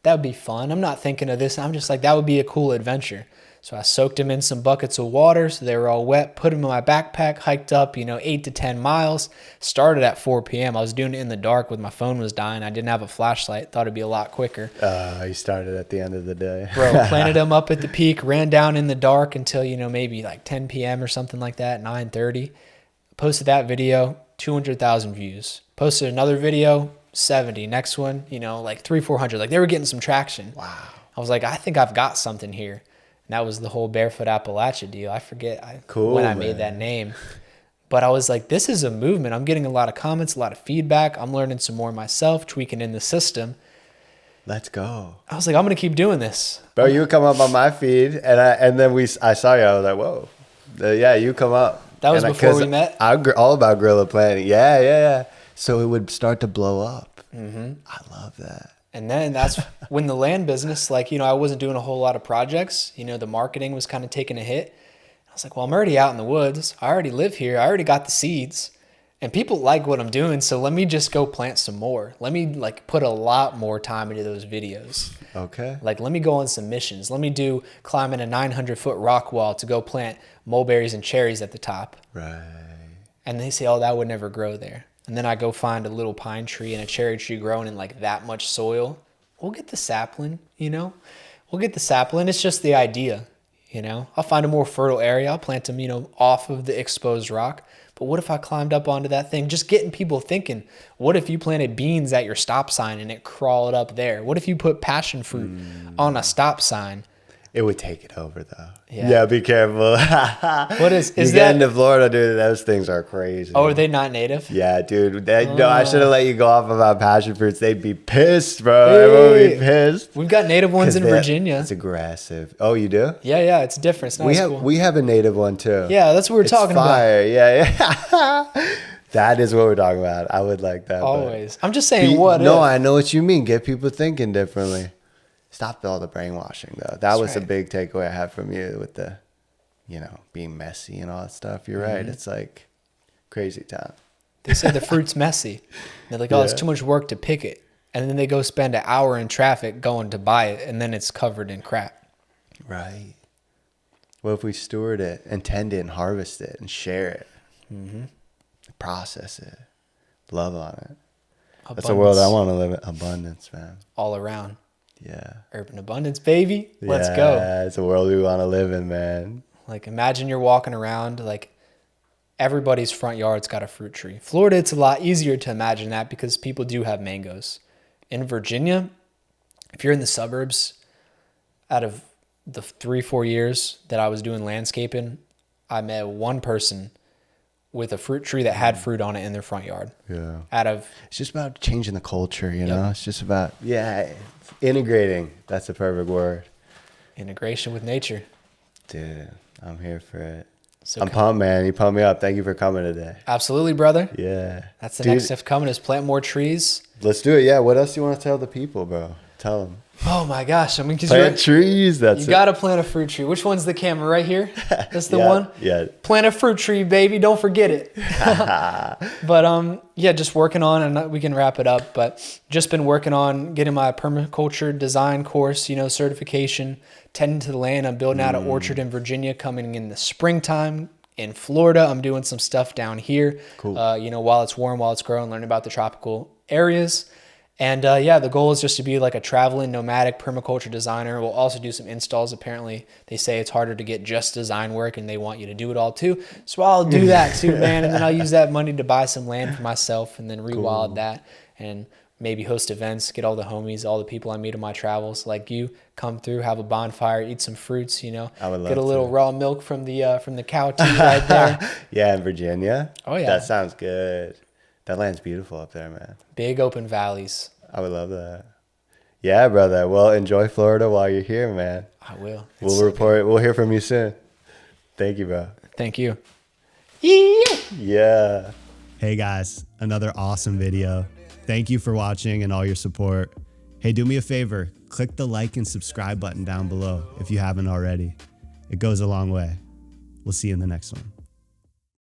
[SPEAKER 1] That would be fun. I'm not thinking of this. I'm just like, that would be a cool adventure. So I soaked them in some buckets of water so they were all wet, put them in my backpack, hiked up, 8 to 10 miles, started at 4 p.m. I was doing it in the dark when my phone was dying. I didn't have a flashlight. Thought it'd be a lot quicker.
[SPEAKER 3] You started at the end of the day.
[SPEAKER 1] Bro, planted them up at the peak, ran down in the dark until, maybe like 10 p.m. or something like that, 9:30. Posted that video, 200,000 views. Posted another video, 70. Next one, like 300-400. Like they were getting some traction.
[SPEAKER 3] Wow.
[SPEAKER 1] I was like, I think I've got something here. And that was the whole BarefootAppalachia deal. I forget when I made that name. But I was like, this is a movement. I'm getting a lot of comments, a lot of feedback. I'm learning some more myself, tweaking in the system.
[SPEAKER 3] Let's go.
[SPEAKER 1] I was like, I'm going to keep doing this.
[SPEAKER 3] Bro, you would come up on my feed and then I saw you. I was like, whoa. Yeah, you come up.
[SPEAKER 1] That was before we met?
[SPEAKER 3] I'm all about guerrilla planting. Yeah. So it would start to blow up. Mm-hmm. I love that.
[SPEAKER 1] And then that's when the land business, I wasn't doing a whole lot of projects. The marketing was kind of taking a hit. I was like, well, I'm already out in the woods. I already live here. I already got the seeds. And people like what I'm doing, so let me just go plant some more. Let me put a lot more time into those videos.
[SPEAKER 3] Okay.
[SPEAKER 1] Let me go on some missions. Let me climbing a 900-foot rock wall to go plant mulberries and cherries at the top.
[SPEAKER 3] Right.
[SPEAKER 1] And they say, oh, that would never grow there. And then I go find a little pine tree and a cherry tree growing in that much soil. We'll get the sapling, We'll get the sapling. It's just the idea, I'll find a more fertile area. I'll plant them, off of the exposed rock. But what if I climbed up onto that thing? Just getting people thinking, what if you planted beans at your stop sign and it crawled up there? What if you put passion fruit on a stop sign?
[SPEAKER 3] It would take it over though.
[SPEAKER 1] Yeah,
[SPEAKER 3] be careful.
[SPEAKER 1] What is
[SPEAKER 3] you
[SPEAKER 1] that?
[SPEAKER 3] Get into Florida, dude, those things are crazy.
[SPEAKER 1] Oh, are they not native?
[SPEAKER 3] Yeah, dude. No, I should have let you go off about passion fruits. They'd be pissed, bro. Everyone would be pissed.
[SPEAKER 1] We've got native ones in Virginia.
[SPEAKER 3] It's aggressive. Oh, you do?
[SPEAKER 1] Yeah, it's different. It's not as cool.
[SPEAKER 3] We have a native one too.
[SPEAKER 1] Yeah, that's what we're talking
[SPEAKER 3] fire. Yeah. That is what we're talking about. I would like that.
[SPEAKER 1] Always. I'm just saying what if.
[SPEAKER 3] I know what you mean. Get people thinking differently. Stop all the brainwashing though. That was a big takeaway I had from you with the you know, being messy and all that stuff. You're right. It's like crazy town.
[SPEAKER 1] They say the fruit's messy. They're like, oh, it's too much work to pick it. And then they go spend an hour in traffic going to buy it, and then it's covered in crap.
[SPEAKER 3] Right. Well, if we steward it and tend it and harvest it and share it, process it, love on it.
[SPEAKER 1] Abundance.
[SPEAKER 3] That's a world I want to live in. Abundance, man.
[SPEAKER 1] All around.
[SPEAKER 3] Yeah.
[SPEAKER 1] Urban abundance, baby. Let's go.
[SPEAKER 3] Yeah, it's a world we want to live in, man.
[SPEAKER 1] Like, imagine you're walking around, like, everybody's front yard's got a fruit tree. Florida, it's a lot easier to imagine that because people do have mangoes. In Virginia, if you're in the suburbs, out of the 3-4 years that I was doing landscaping, I met one person with a fruit tree that had fruit on it in their front yard.
[SPEAKER 3] Yeah.
[SPEAKER 1] It's
[SPEAKER 3] just about changing the culture, you know? It's just about, integrating. That's the perfect word.
[SPEAKER 1] Integration with nature.
[SPEAKER 3] Dude, I'm here for it.
[SPEAKER 1] So
[SPEAKER 3] I'm pumped, man. You pumped me up. Thank you for coming today.
[SPEAKER 1] Absolutely, brother.
[SPEAKER 3] Yeah.
[SPEAKER 1] That's the next step coming is plant more trees.
[SPEAKER 3] Let's do it. Yeah. What else do you want to tell the people, bro? Tell them.
[SPEAKER 1] Oh my gosh. I mean, because
[SPEAKER 3] plant trees. That's
[SPEAKER 1] you got to plant a fruit tree. Which one's the camera right here? That's the one?
[SPEAKER 3] Yeah.
[SPEAKER 1] Plant a fruit tree, baby. Don't forget it. But just working on, and we can wrap it up, but just been working on getting my permaculture design course, certification, tending to the land. I'm building out an orchard in Virginia coming in the springtime. In Florida, I'm doing some stuff down here.
[SPEAKER 3] Cool.
[SPEAKER 1] While it's warm, while it's growing, learning about the tropical areas. And the goal is just to be like a traveling nomadic permaculture designer. We'll also do some installs. Apparently, they say it's harder to get just design work and they want you to do it all too. So I'll do that too, man. And then I'll use that money to buy some land for myself and then rewild that and maybe host events, get all the homies, all the people I meet on my travels like you, come through, have a bonfire, eat some fruits,
[SPEAKER 3] I would love
[SPEAKER 1] get a little raw milk from the cow too right there.
[SPEAKER 3] Yeah, in Virginia.
[SPEAKER 1] Oh, yeah.
[SPEAKER 3] That sounds good. That land's beautiful up there, man.
[SPEAKER 1] Big open valleys.
[SPEAKER 3] I would love that. Yeah, brother. Well, enjoy Florida while you're here, man.
[SPEAKER 1] I will.
[SPEAKER 3] We'll report. We'll hear from you soon. Thank you, bro.
[SPEAKER 1] Thank you.
[SPEAKER 3] Yeah.
[SPEAKER 4] Hey guys, another awesome video. Thank you for watching and all your support. Hey, do me a favor. Click the like and subscribe button down below if you haven't already. It goes a long way. We'll see you in the next one.